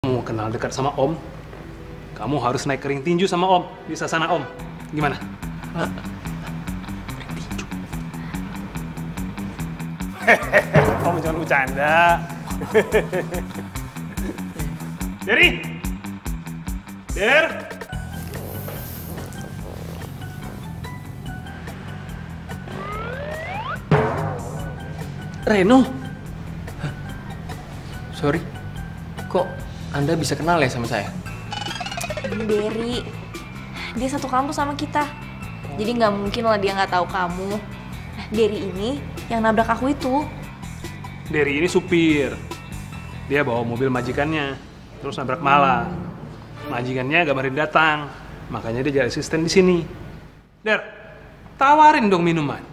Mau kenal dekat sama Om, kamu harus naik ring tinju sama Om di sasana Om. Gimana? Ring tinju. Om jangan bercanda. Jerry, Der. Reno? Sorry, kok Anda bisa kenal ya sama saya? Derry, dia satu kampus sama kita. Jadi nggak mungkin lah dia nggak tahu kamu. Derry ini yang nabrak aku itu. Derry ini supir. Dia bawa mobil majikannya, terus nabrak Mala. Majikannya gabarin datang, makanya dia jadi asisten di sini. Der, tawarin dong minuman.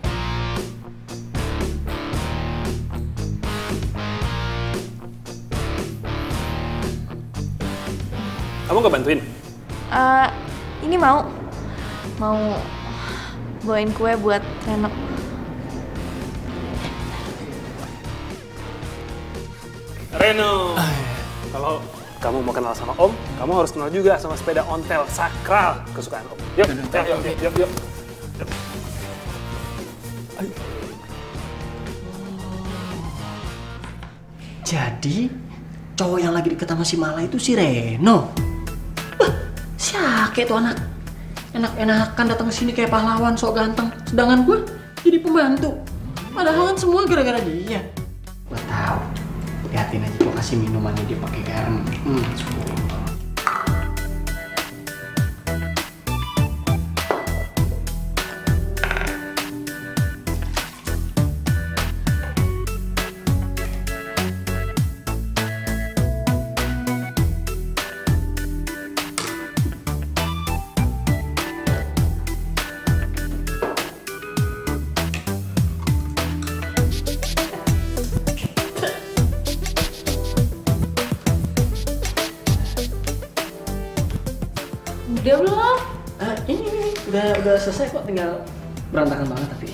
Kamu gak bantuin? Ini mau bawain kue buat Reno. Reno, kalau kamu mau kenal sama Om, kamu harus kenal juga sama sepeda ontel sakral kesukaan Om. Yuk, yuk. Jadi, cowok yang lagi deket sama si Mala itu si Reno. Wah, siake tuh anak. Enak-enakan datang ke sini kayak pahlawan sok ganteng. Sedangkan gue jadi pembantu. Padahal kan semua gara-gara dia. Gue tahu. Lihatin aja tuh kasih minumannya dia pakai garam. Udah belum? Ini udah selesai kok, tinggal berantakan banget tapi.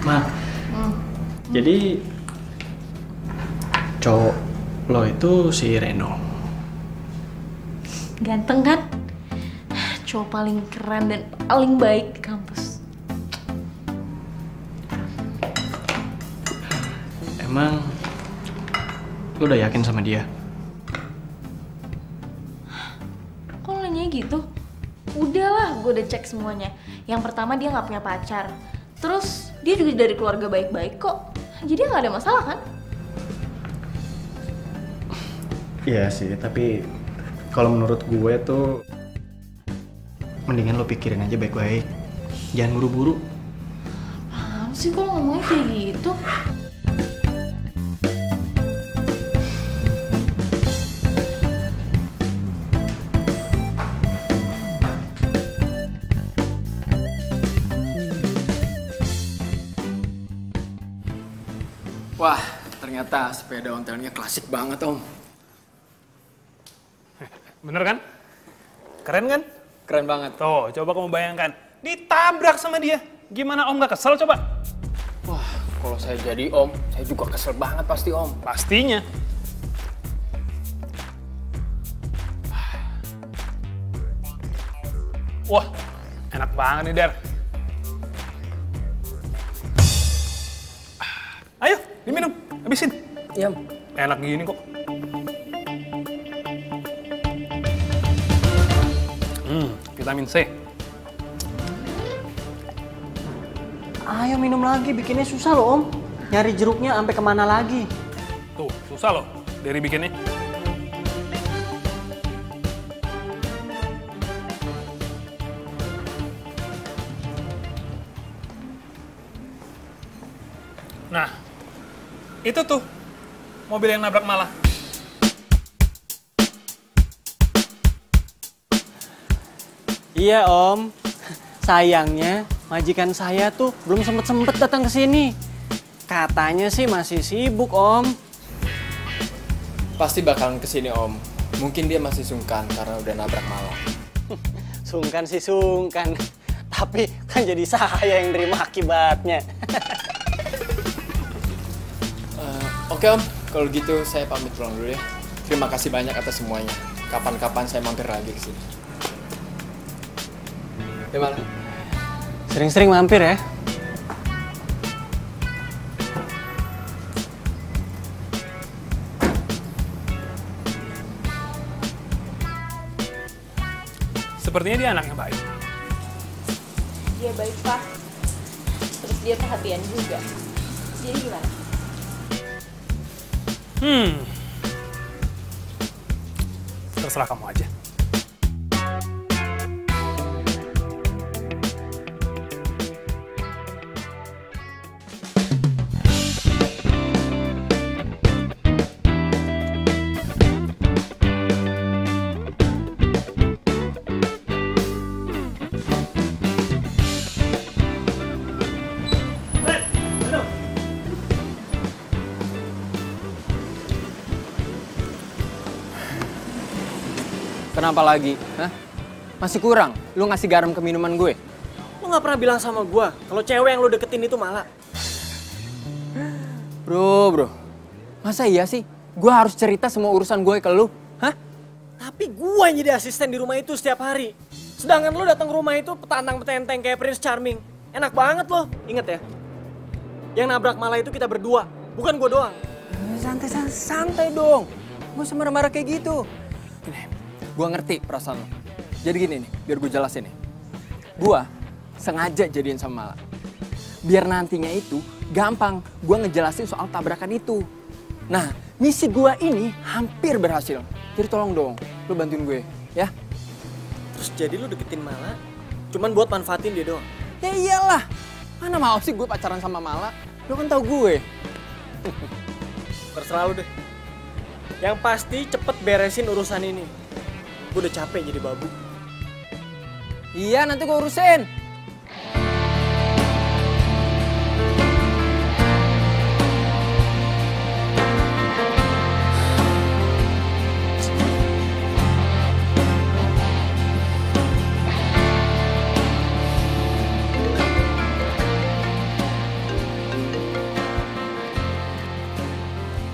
Ma, jadi cowok lo itu si Reno. Ganteng kan? Cowok paling keren dan paling baik di kampus. Emang lo udah yakin sama dia? Kok lo nanya gitu? Udahlah, gue udah cek semuanya. Yang pertama dia nggak punya pacar. Terus dia juga dari keluarga baik-baik kok. Jadi nggak ada masalah kan? Iya sih, tapi kalau menurut gue tuh mendingan lo pikirin aja baik-baik. Jangan buru-buru. Apaan sih kok lo ngomongnya kayak gitu? Wah, ternyata sepeda ontelnya klasik banget, Om. Bener kan? Keren kan? Keren banget. Tuh, coba kamu bayangkan. Ditabrak sama dia. Gimana Om gak kesel coba? Wah, kalau saya jadi Om, saya juga kesel banget pasti, Om. Pastinya. Wah, enak banget nih, Der. Ayo, diminum. Habisin. Iya, Om. Enak gini kok. Vitamin C. Ayo minum lagi, bikinnya susah loh Om. Nyari jeruknya sampai kemana lagi? Tuh, susah loh dari bikinnya. Nah, itu tuh mobil yang nabrak Mala. Iya Om, sayangnya majikan saya tuh belum sempet datang ke sini. Katanya sih masih sibuk Om. Pasti bakalan kesini, Om. Mungkin dia masih sungkan karena udah nabrak Mala. Sungkan sih sungkan, tapi kan jadi saya yang terima akibatnya. Oke Om, kalau gitu saya pamit pulang dulu ya. Terima kasih banyak atas semuanya. Kapan-kapan saya mampir lagi ke sini. Gimana? Sering-sering mampir ya. Sepertinya dia anaknya baik. Dia baik, Pak. Terus dia perhatian juga. Jadi gimana? Terserah kamu aja. Kenapa lagi? Hah? Masih kurang? Lu ngasih garam ke minuman gue? Lu gak pernah bilang sama gue kalau cewek yang lu deketin itu malah. Bro. Masa iya sih? Gue harus cerita semua urusan gue ke lu? Hah? Tapi gue yang jadi asisten di rumah itu setiap hari. Sedangkan lu datang ke rumah itu petantang-petenteng kayak Prince Charming. Enak banget lo. Ingat ya? Yang nabrak malah itu kita berdua, bukan gue doang. Santai dong. Gue sama marah-marah kayak gitu. Gue ngerti perasaan lo. Jadi gini nih, biar gue jelasin nih. Gue sengaja jadiin sama Mala. Biar nantinya itu gampang gue ngejelasin soal tabrakan itu. Nah, misi gue ini hampir berhasil. Jadi tolong dong, lo bantuin gue, ya. Terus jadi lu deketin Mala, cuman buat manfaatin dia doang? Ya iyalah, mana mau sih gue pacaran sama Mala? Lo kan tahu gue. Terserah lu deh. Yang pasti cepet beresin urusan ini. Gue udah capek jadi babu. Iya, nanti gue urusin.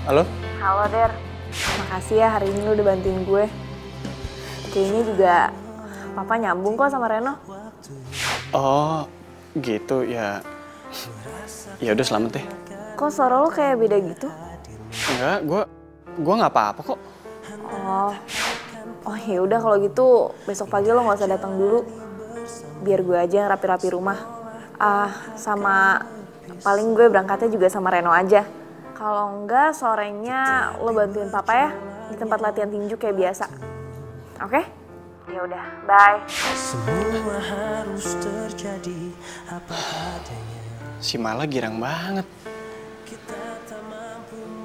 Halo? Halo Der, makasih ya hari ini lu udah bantuin gue. Kayaknya juga Papa nyambung kok sama Reno. Oh, gitu ya. Ya udah selamat deh. Kok suara lu kayak beda gitu? Enggak, gua nggak apa-apa kok. Oh ya udah kalau gitu besok pagi lo nggak usah datang dulu. Biar gue aja yang rapi-rapi rumah. Sama paling gue berangkatnya juga sama Reno aja. Kalau enggak sorenya lo bantuin Papa ya di tempat latihan tinju kayak biasa. Oke? Ya udah, bye. Semua harus terjadi apa adanya. Si Mala girang banget.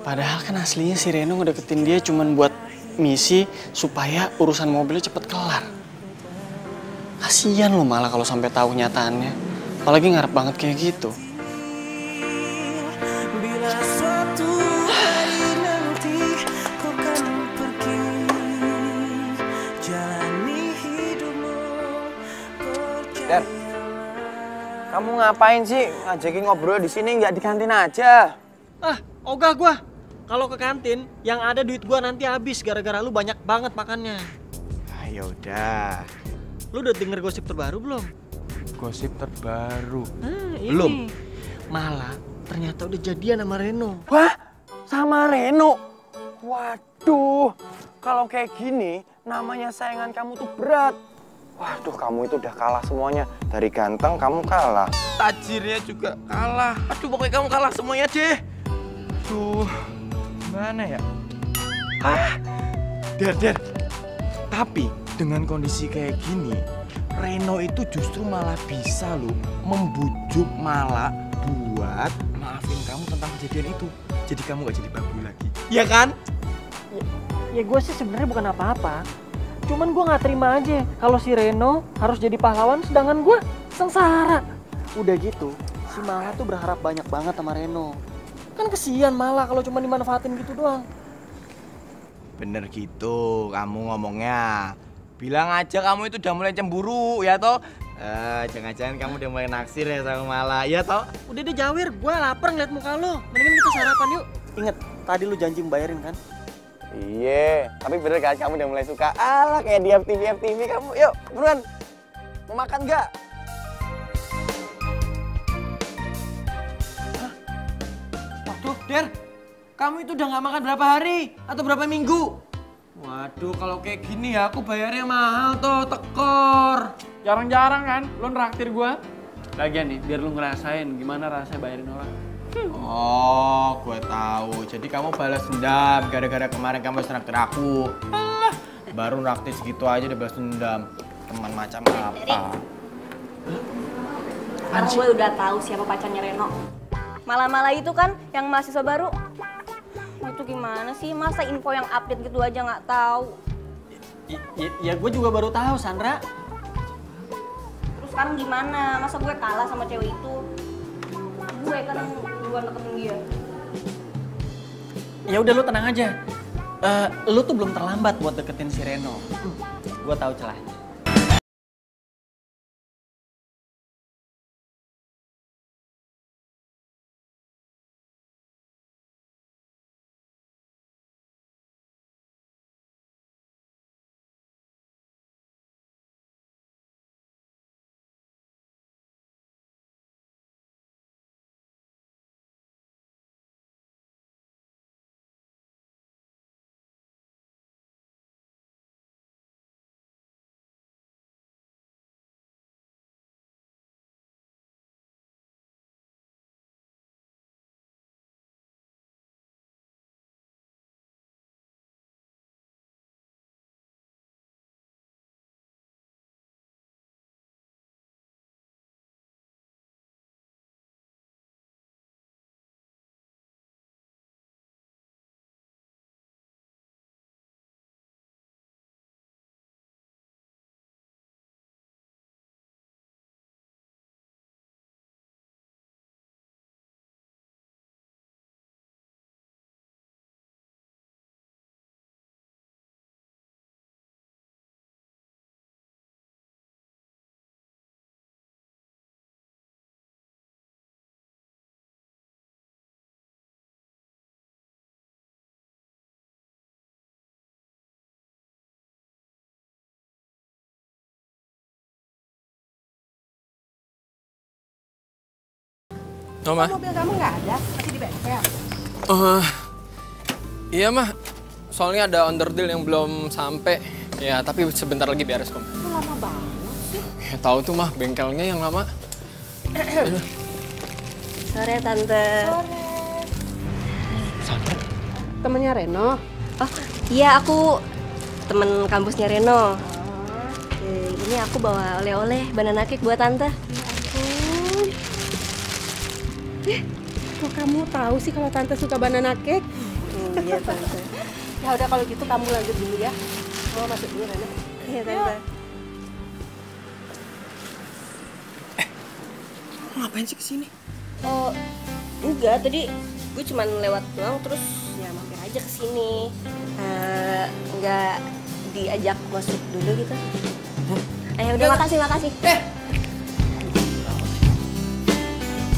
Padahal kan aslinya si Reno ngedeketin dia cuman buat misi supaya urusan mobilnya cepet kelar. Kasian lo Mala kalau sampai tahu nyataannya. Apalagi ngarep banget kayak gitu. Bila suatu hari nanti kau kan pergi, jalani hidupmu percaya. Dan, kamu ngapain sih ngajakin ngobrol di sini nggak di kantin aja? Ogah gua. Kalau ke kantin, yang ada duit gua nanti habis gara-gara lu banyak banget makannya. Ya udah. Lu udah denger gosip terbaru belum? Gosip terbaru. Ini. Belum. Malah ternyata udah jadian sama Reno. Wah, sama Reno? Waduh, kalau kayak gini namanya saingan kamu tuh berat. Waduh, kamu itu udah kalah semuanya. Dari ganteng kamu kalah. Tajirnya juga kalah. Aduh, pokoknya kamu kalah semuanya deh. Aduh, gimana ya? Der. Tapi dengan kondisi kayak gini, Reno itu justru malah bisa loh membujuk Mala buat maafin kamu tentang kejadian itu. Jadi kamu gak jadi babu lagi. Iya kan? Ya gue sih sebenarnya bukan apa-apa. Cuman gue nggak terima aja kalau si Reno harus jadi pahlawan sedangkan gue sengsara. Udah gitu, si Mala tuh berharap banyak banget sama Reno. Kan kesian Mala kalau cuma dimanfaatin gitu doang. Bener gitu kamu ngomongnya. Bilang aja kamu itu udah mulai cemburu ya toh. Jangan-jangan kamu udah mulai naksir ya sama Mala ya toh. Udah deh Jawir, gue lapar ngeliat muka lo. Mendingan kita sarapan yuk. Ingat, tadi lu janji bayarin kan? Iya, tapi bener kan kamu udah mulai suka. Alah kayak di FTV kamu. Yuk, buruan. Mau makan nggak? Waduh, Der. Kamu itu udah nggak makan berapa hari? Atau berapa minggu? Waduh, kalau kayak gini ya aku bayarnya mahal tuh, tekor. Jarang-jarang kan lo nraktir gua. Lagian nih, biar lu ngerasain gimana rasanya bayarin orang. Oh, gue tahu. Jadi kamu balas dendam gara-gara kemarin kamu nraktir aku. Alah, baru nraktir segitu aja udah balas dendam. Teman macam apa? Sekarang gue udah tahu siapa pacarnya Reno. Mala-mala itu kan yang mahasiswa baru. Itu gimana sih? Masa info yang update gitu aja nggak tahu? Ya gue juga baru tahu, Sandra. Terus sekarang gimana? Masa gue kalah sama cewek itu? Gue kan yang duluan deketin dia. Ya udah lu tenang aja. Lu tuh belum terlambat buat deketin si Reno. Gue tahu celahnya. Mah? Mobil kamu nggak ada, masih di bengkel. Iya mah, soalnya ada onderdil yang belum sampai. Ya tapi sebentar lagi beres kok. Itu lama banget sih. Ya tahu tuh mah bengkelnya yang lama. Sore Tante. Sore. Temennya Reno. Oh iya, aku temen kampusnya Reno. Ini aku bawa oleh-oleh banana cake buat Tante. Kok kamu tahu sih kalau Tante suka banana cake? Iya Tante. Ya udah kalau gitu kamu lanjut dulu ya. Mau masuk dulu Reno. Iya Tante. Ngapain sih kesini? Oh enggak, tadi gue cuman lewat doang terus ya mampir aja kesini. Enggak diajak masuk dulu gitu. Udah makasih.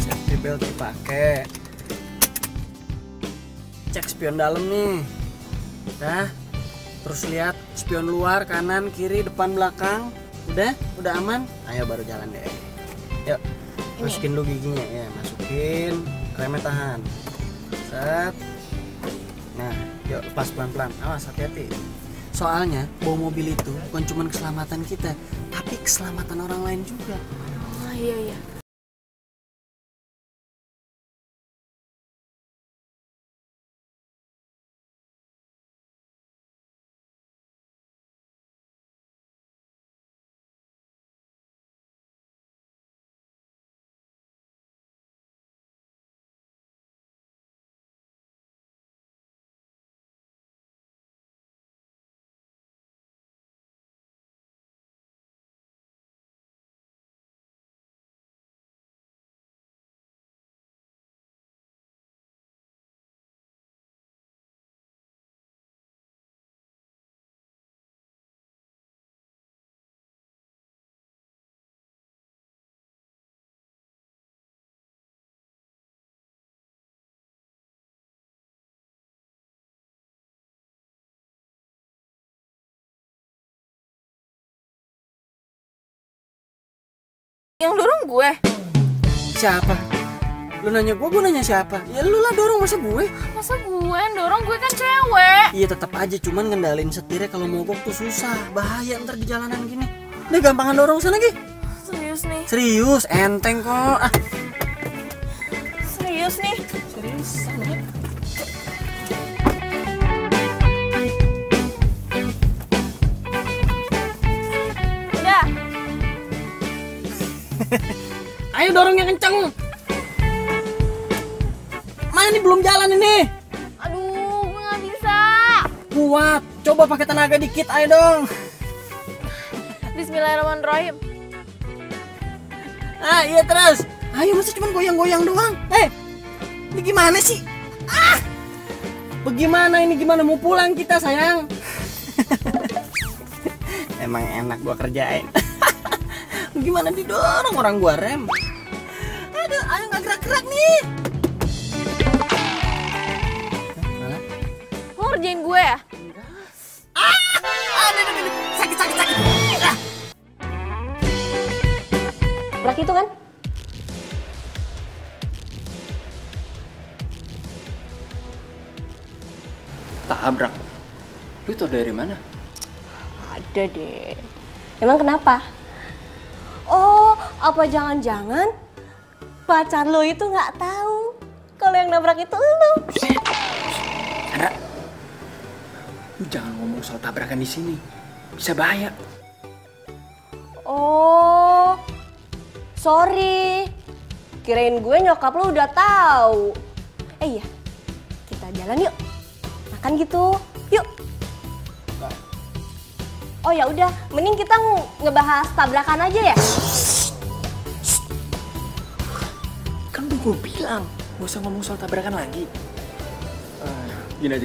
Safety belt dipakai. Cek spion dalam nih. Dah. Terus lihat spion luar, kanan, kiri, depan, belakang. Udah aman. Ayo baru jalan deh. Yuk. Masukin dulu giginya ya, masukin. Remnya tahan. Set. Nah, yuk lepas pelan-pelan. Awas hati-hati. Soalnya bawa mobil itu bukan cuma keselamatan kita, tapi keselamatan orang lain juga. Oh iya. Yang dorong gue. Siapa? Lu nanya gue nanya siapa? Ya lu lah dorong, masa gue? Masa gue yang dorong, gue kan cewek. Iya tetap aja, cuman ngendalin setirnya kalau mogok tuh susah, bahaya ntar di jalanan gini. Udah gampangan dorong sana Gi. Serius nih. Serius, enteng kok. Serius nih. Serius. Udah. Ayo dorongnya kenceng. Mana ini belum jalan ini? Aduh, gue nggak bisa. Kuat, coba pakai tenaga dikit, ayo dong. Bismillahirrahmanirrahim. Iya terus. Ayo masa cuma goyang-goyang doang. Ini gimana sih? Bagaimana ini? Gimana mau pulang kita sayang? Emang enak gua kerjain. Gimana didorong orang gua rem? Aduh, ayo nggak gerak-gerak nih. Lo ngerjain gue ya? Aduh, sakit. Tabrak itu kan? Tabrak. Lu tau dari mana? Ada deh. Emang kenapa? Oh, apa jangan-jangan pacar lo itu nggak tahu kalau yang nabrak itu lo? Sandra, lu jangan ngomong soal tabrakan di sini. Bisa bahaya. Oh, sorry. Kirain gue nyokap lo udah tahu. Iya, kita jalan yuk. Makan gitu, yuk. Oh ya udah, mending kita ngebahas tabrakan aja ya. Kan udah gue bilang, gak usah ngomong soal tabrakan lagi. Gini aja.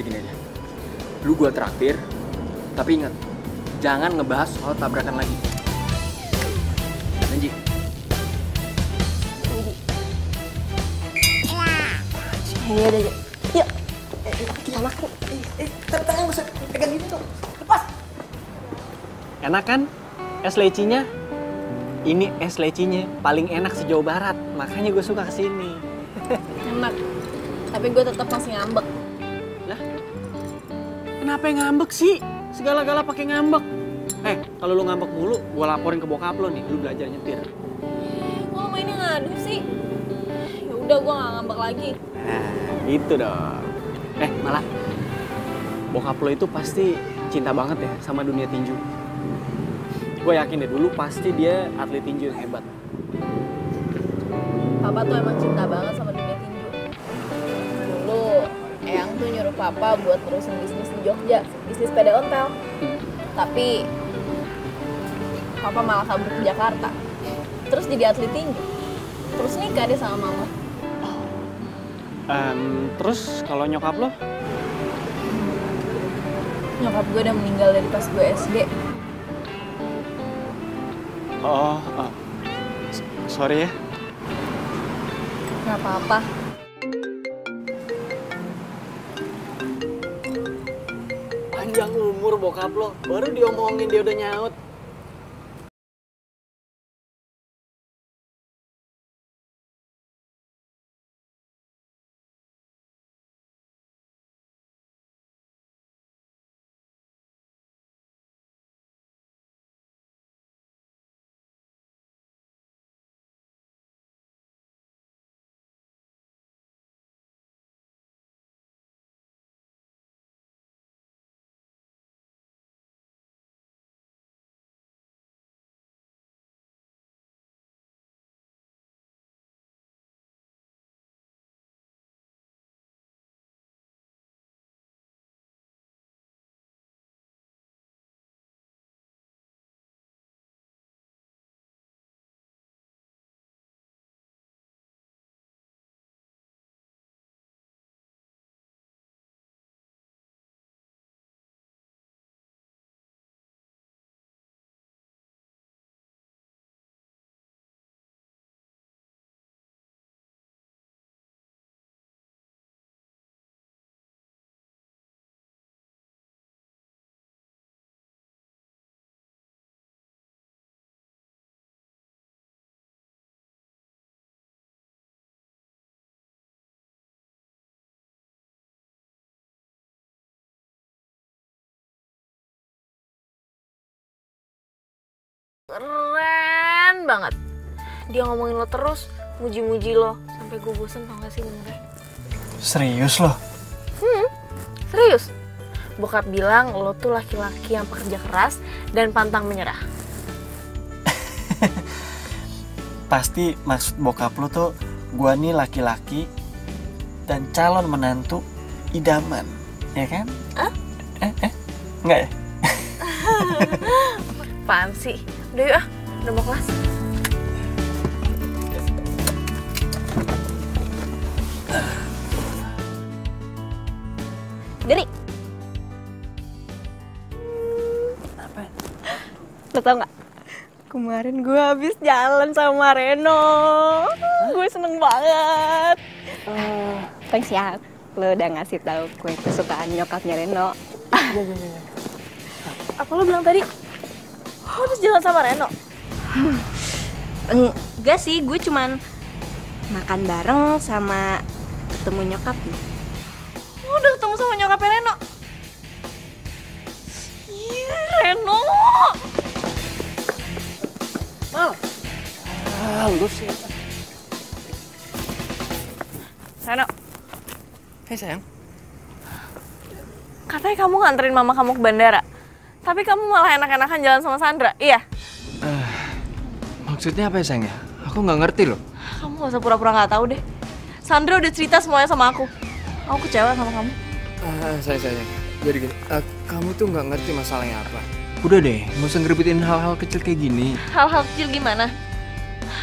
Lu gue traktir, tapi ingat, jangan ngebahas soal tabrakan lagi. Janji. Ini udah, yuk. Kita makan. Tangan gak usah pegang gitu. Lepas. Enak kan es lecinya? Ini es lecinya paling enak se-Jawa Barat, makanya gue suka kesini. Enak, tapi gue tetap masih ngambek. Lah, kenapa yang ngambek sih? Segala-gala pakai ngambek. Kalau lu ngambek mulu, gue laporin ke bokap lo nih. Lu belajar nyetir. Kok lo mainnya ngadu sih? Ya udah, gue nggak ngambek lagi. Nah, gitu dong. Malah bokap lo itu pasti cinta banget ya sama dunia tinju. Gue yakin deh dulu pasti dia atlet tinju yang hebat. Papa tuh emang cinta banget sama dunia tinju. Dulu Eyang tuh nyuruh Papa buat terusin bisnis di Jogja, bisnis sepeda ontel. Tapi Papa malah kabur ke Jakarta. Terus jadi atlet tinju. Terus nikah deh sama Mama. Terus kalau nyokap lo? Nyokap gue udah meninggal dari pas gue SD. Sorry ya. Gak apa-apa. Panjang umur bokap lo, baru diomongin dia udah nyaut. Keren banget. Dia ngomongin lo terus, muji-muji lo. Sampai gue bosen tau gak sih bener. Serius lo? Serius. Bokap bilang lo tuh laki-laki yang pekerja keras dan pantang menyerah. Pasti maksud bokap lo tuh gua nih laki-laki dan calon menantu idaman, ya kan? Enggak ya? Apaan sih? Udah yuk udah mau kelas. Diri. Apa? Lo tau nggak? Kemarin gue habis jalan sama Reno. Gue seneng banget. Thanks ya, lo udah ngasih tahu kue kesukaan nyokapnya Reno. Apa lo bilang tadi? Lo habis jalan sama Reno? Enggak sih, gue cuman makan bareng sama ketemu nyokapnya. Lo udah ketemu sama nyokapnya Reno? Iya, Reno. Lu sih. Reno, Hei sayang. katanya kamu nganterin mama kamu ke bandara. Tapi kamu malah enak-enakan jalan sama Sandra, iya? Maksudnya apa ya sayang ya? Aku nggak ngerti loh. Kamu gak usah pura-pura gak tahu deh. Sandra udah cerita semuanya sama aku. Aku kecewa sama kamu. Sayang. Jadi gini, kamu tuh nggak ngerti masalahnya apa. Udah deh, nggak usah ngerebutin hal-hal kecil kayak gini. Hal-hal kecil gimana?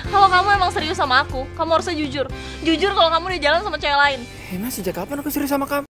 Kalau kamu emang serius sama aku, kamu harusnya jujur. Jujur kalau kamu udah jalan sama cewek lain. Emang sejak kapan aku serius sama kamu?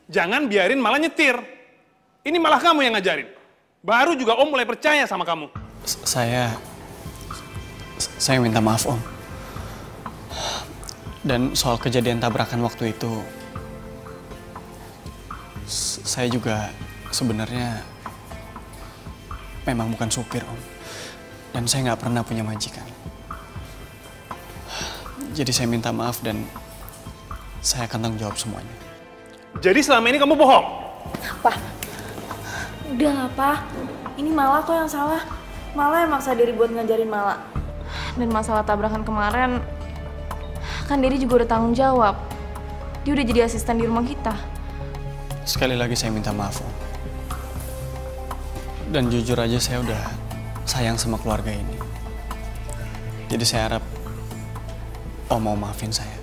Jangan biarin malah nyetir. Ini malah kamu yang ngajarin. Baru juga Om mulai percaya sama kamu. Saya minta maaf Om. Dan soal kejadian tabrakan waktu itu, saya juga sebenarnya memang bukan supir Om. Dan saya nggak pernah punya majikan. Jadi saya minta maaf dan saya akan tanggung jawab semuanya. Jadi selama ini kamu bohong? Apa? Udah gak apa. Ini Mala kok yang salah. Mala yang maksa diri buat ngajarin Mala. Dan masalah tabrakan kemarin, kan Diri juga udah tanggung jawab. Dia udah jadi asisten di rumah kita. Sekali lagi saya minta maaf Om. Dan jujur aja saya udah sayang sama keluarga ini. Jadi saya harap Om mau maafin saya.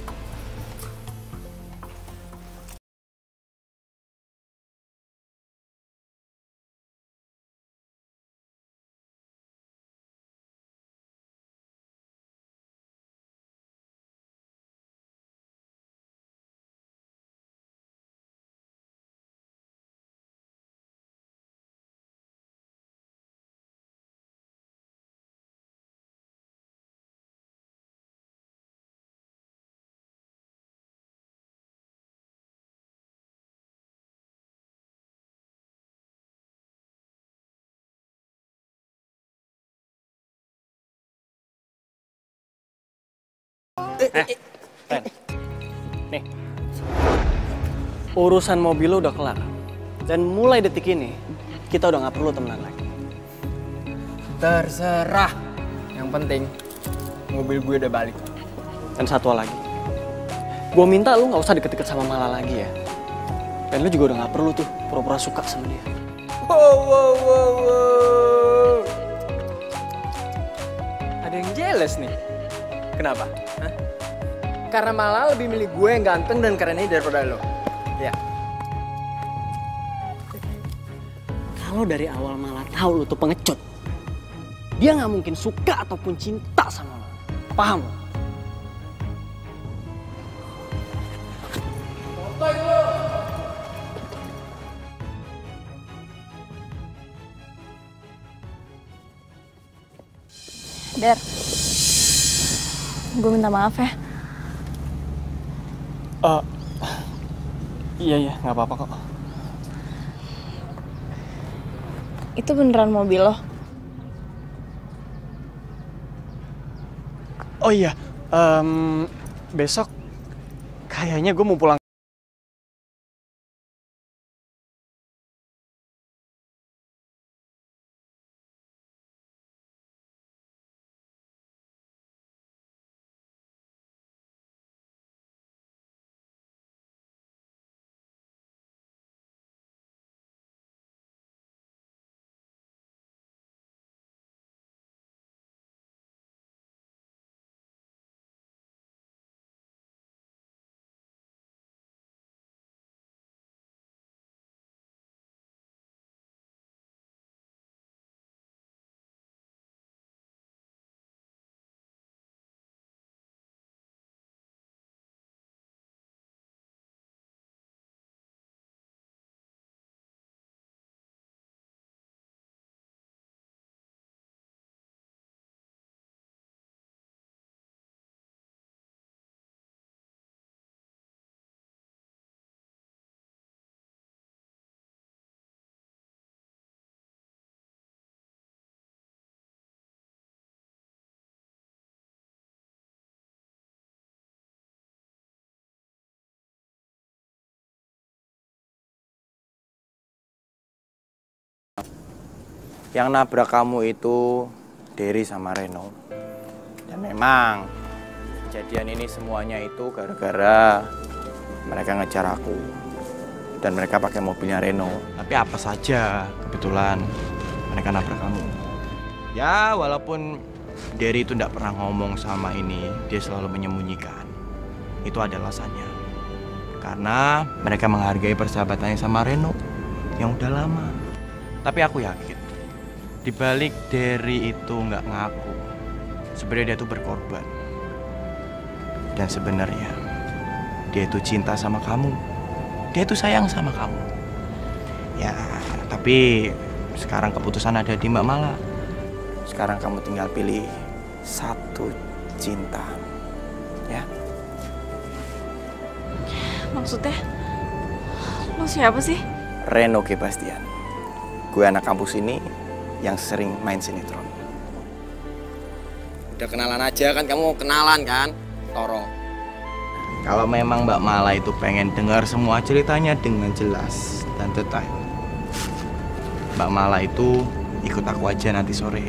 Ren, nih, urusan mobil lo udah kelar. Dan mulai detik ini, kita udah gak perlu temenan lagi. Terserah. Yang penting, mobil gue udah balik. Dan satu lagi, gue minta lu gak usah deket-deket sama Mala lagi ya. Dan lu juga udah gak perlu tuh pura-pura suka sama dia. Wow. Ada yang jealous nih. Kenapa? Hah? Karena malah lebih milih gue yang ganteng dan keren ini daripada lo. Ya. Kalau dari awal malah tahu lu tuh pengecut, dia nggak mungkin suka ataupun cinta sama lo. Paham? Der, gue minta maaf ya. Iya, nggak apa-apa kok. Itu beneran mobil lo? Oh iya, besok kayaknya gue mau pulang. Yang nabrak kamu itu Derry sama Reno. Dan memang kejadian ini semuanya itu gara-gara mereka ngejar aku. Dan mereka pakai mobilnya Reno. Tapi apa saja kebetulan mereka nabrak kamu. Ya walaupun Derry itu tidak pernah ngomong sama ini, dia selalu menyembunyikan. Itu ada alasannya. Karena mereka menghargai persahabatannya sama Reno yang udah lama. Tapi aku yakin di balik Derry itu nggak ngaku, sebenarnya dia tuh berkorban. Dan sebenarnya dia itu cinta sama kamu, dia itu sayang sama kamu. Ya, tapi sekarang keputusan ada di Mbak Mala. Sekarang kamu tinggal pilih satu cinta, ya. Maksudnya, lo siapa sih? Reno Gebastian. Gue anak kampus ini yang sering main sinetron. Udah kenalan aja kan, kamu kenalan kan, Toro. Kalau memang Mbak Mala itu pengen dengar semua ceritanya dengan jelas dan detail, Mbak Mala itu ikut aku aja nanti sore.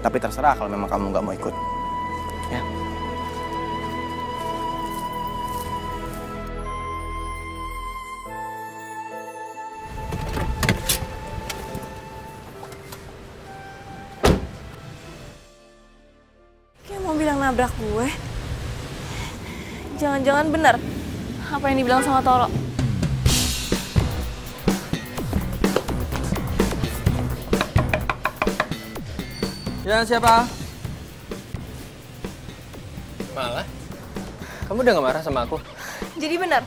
Tapi terserah kalau memang kamu nggak mau ikut, ya. Nabrak gue. Jangan-jangan benar apa yang dibilang sama Toro. Ya, siapa? Malah? Kamu udah gak marah sama aku? Jadi benar,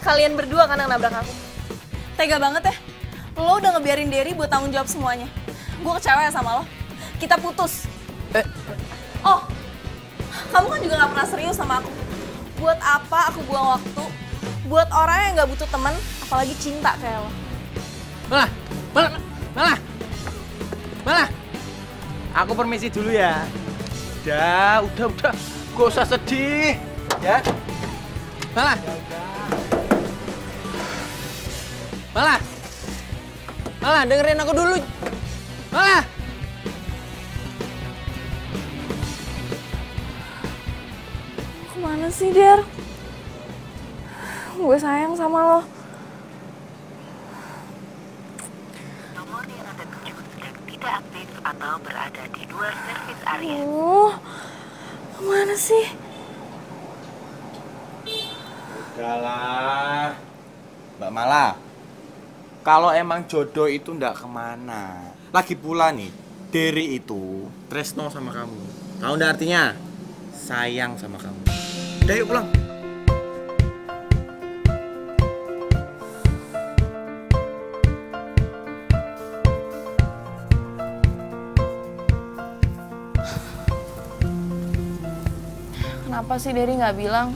kalian berdua kan yang nabrak aku. Tega banget ya. Lo udah ngebiarin Derry buat tanggung jawab semuanya. Gue kecewa ya sama lo. Kita putus. Oh, kamu kan juga gak pernah serius sama aku. Buat apa aku buang waktu buat orang yang gak butuh teman, apalagi cinta kayak lo. Malah. Aku permisi dulu ya. Udah. Gak usah sedih, ya. Malah, dengerin aku dulu. Malah. Kemana sih, Der? Gue sayang sama lo. Nomor yang Anda tuju sedang tidak aktif atau berada di luar service area. Kemana sih? Udahlah, Mbak Mala. Kalau emang jodoh itu ndak kemana. Lagi pula nih, Derry itu tresno sama kamu. Tahu ndak artinya? Sayang sama kamu. Udah yuk pulang. Kenapa sih Derry nggak bilang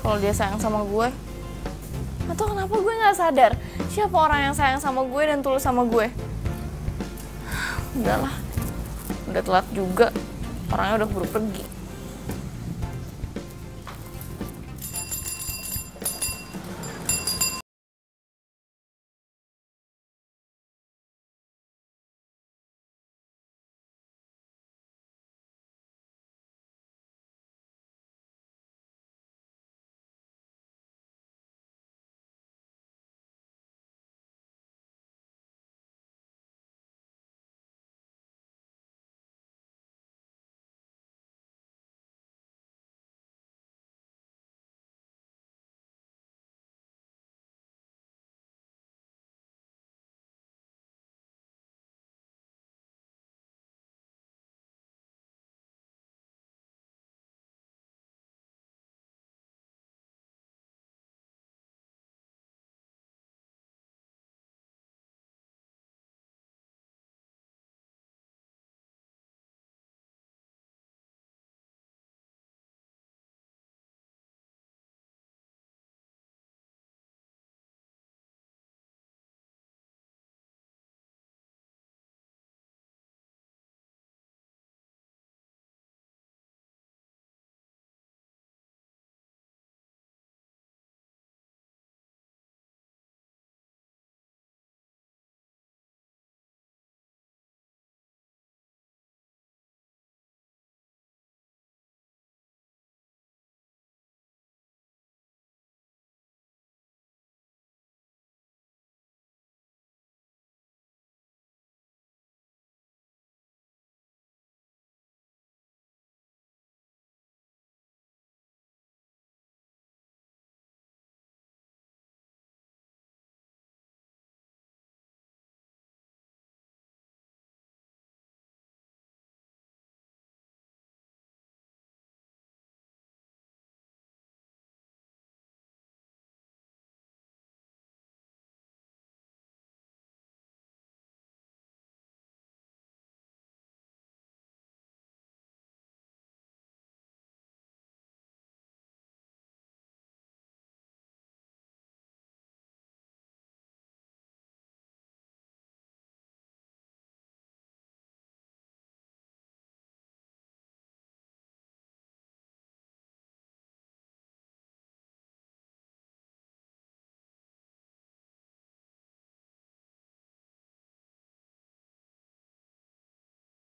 kalau dia sayang sama gue? Atau kenapa gue nggak sadar siapa orang yang sayang sama gue dan tulus sama gue? Udahlah, udah telat juga. Orangnya udah keburu pergi.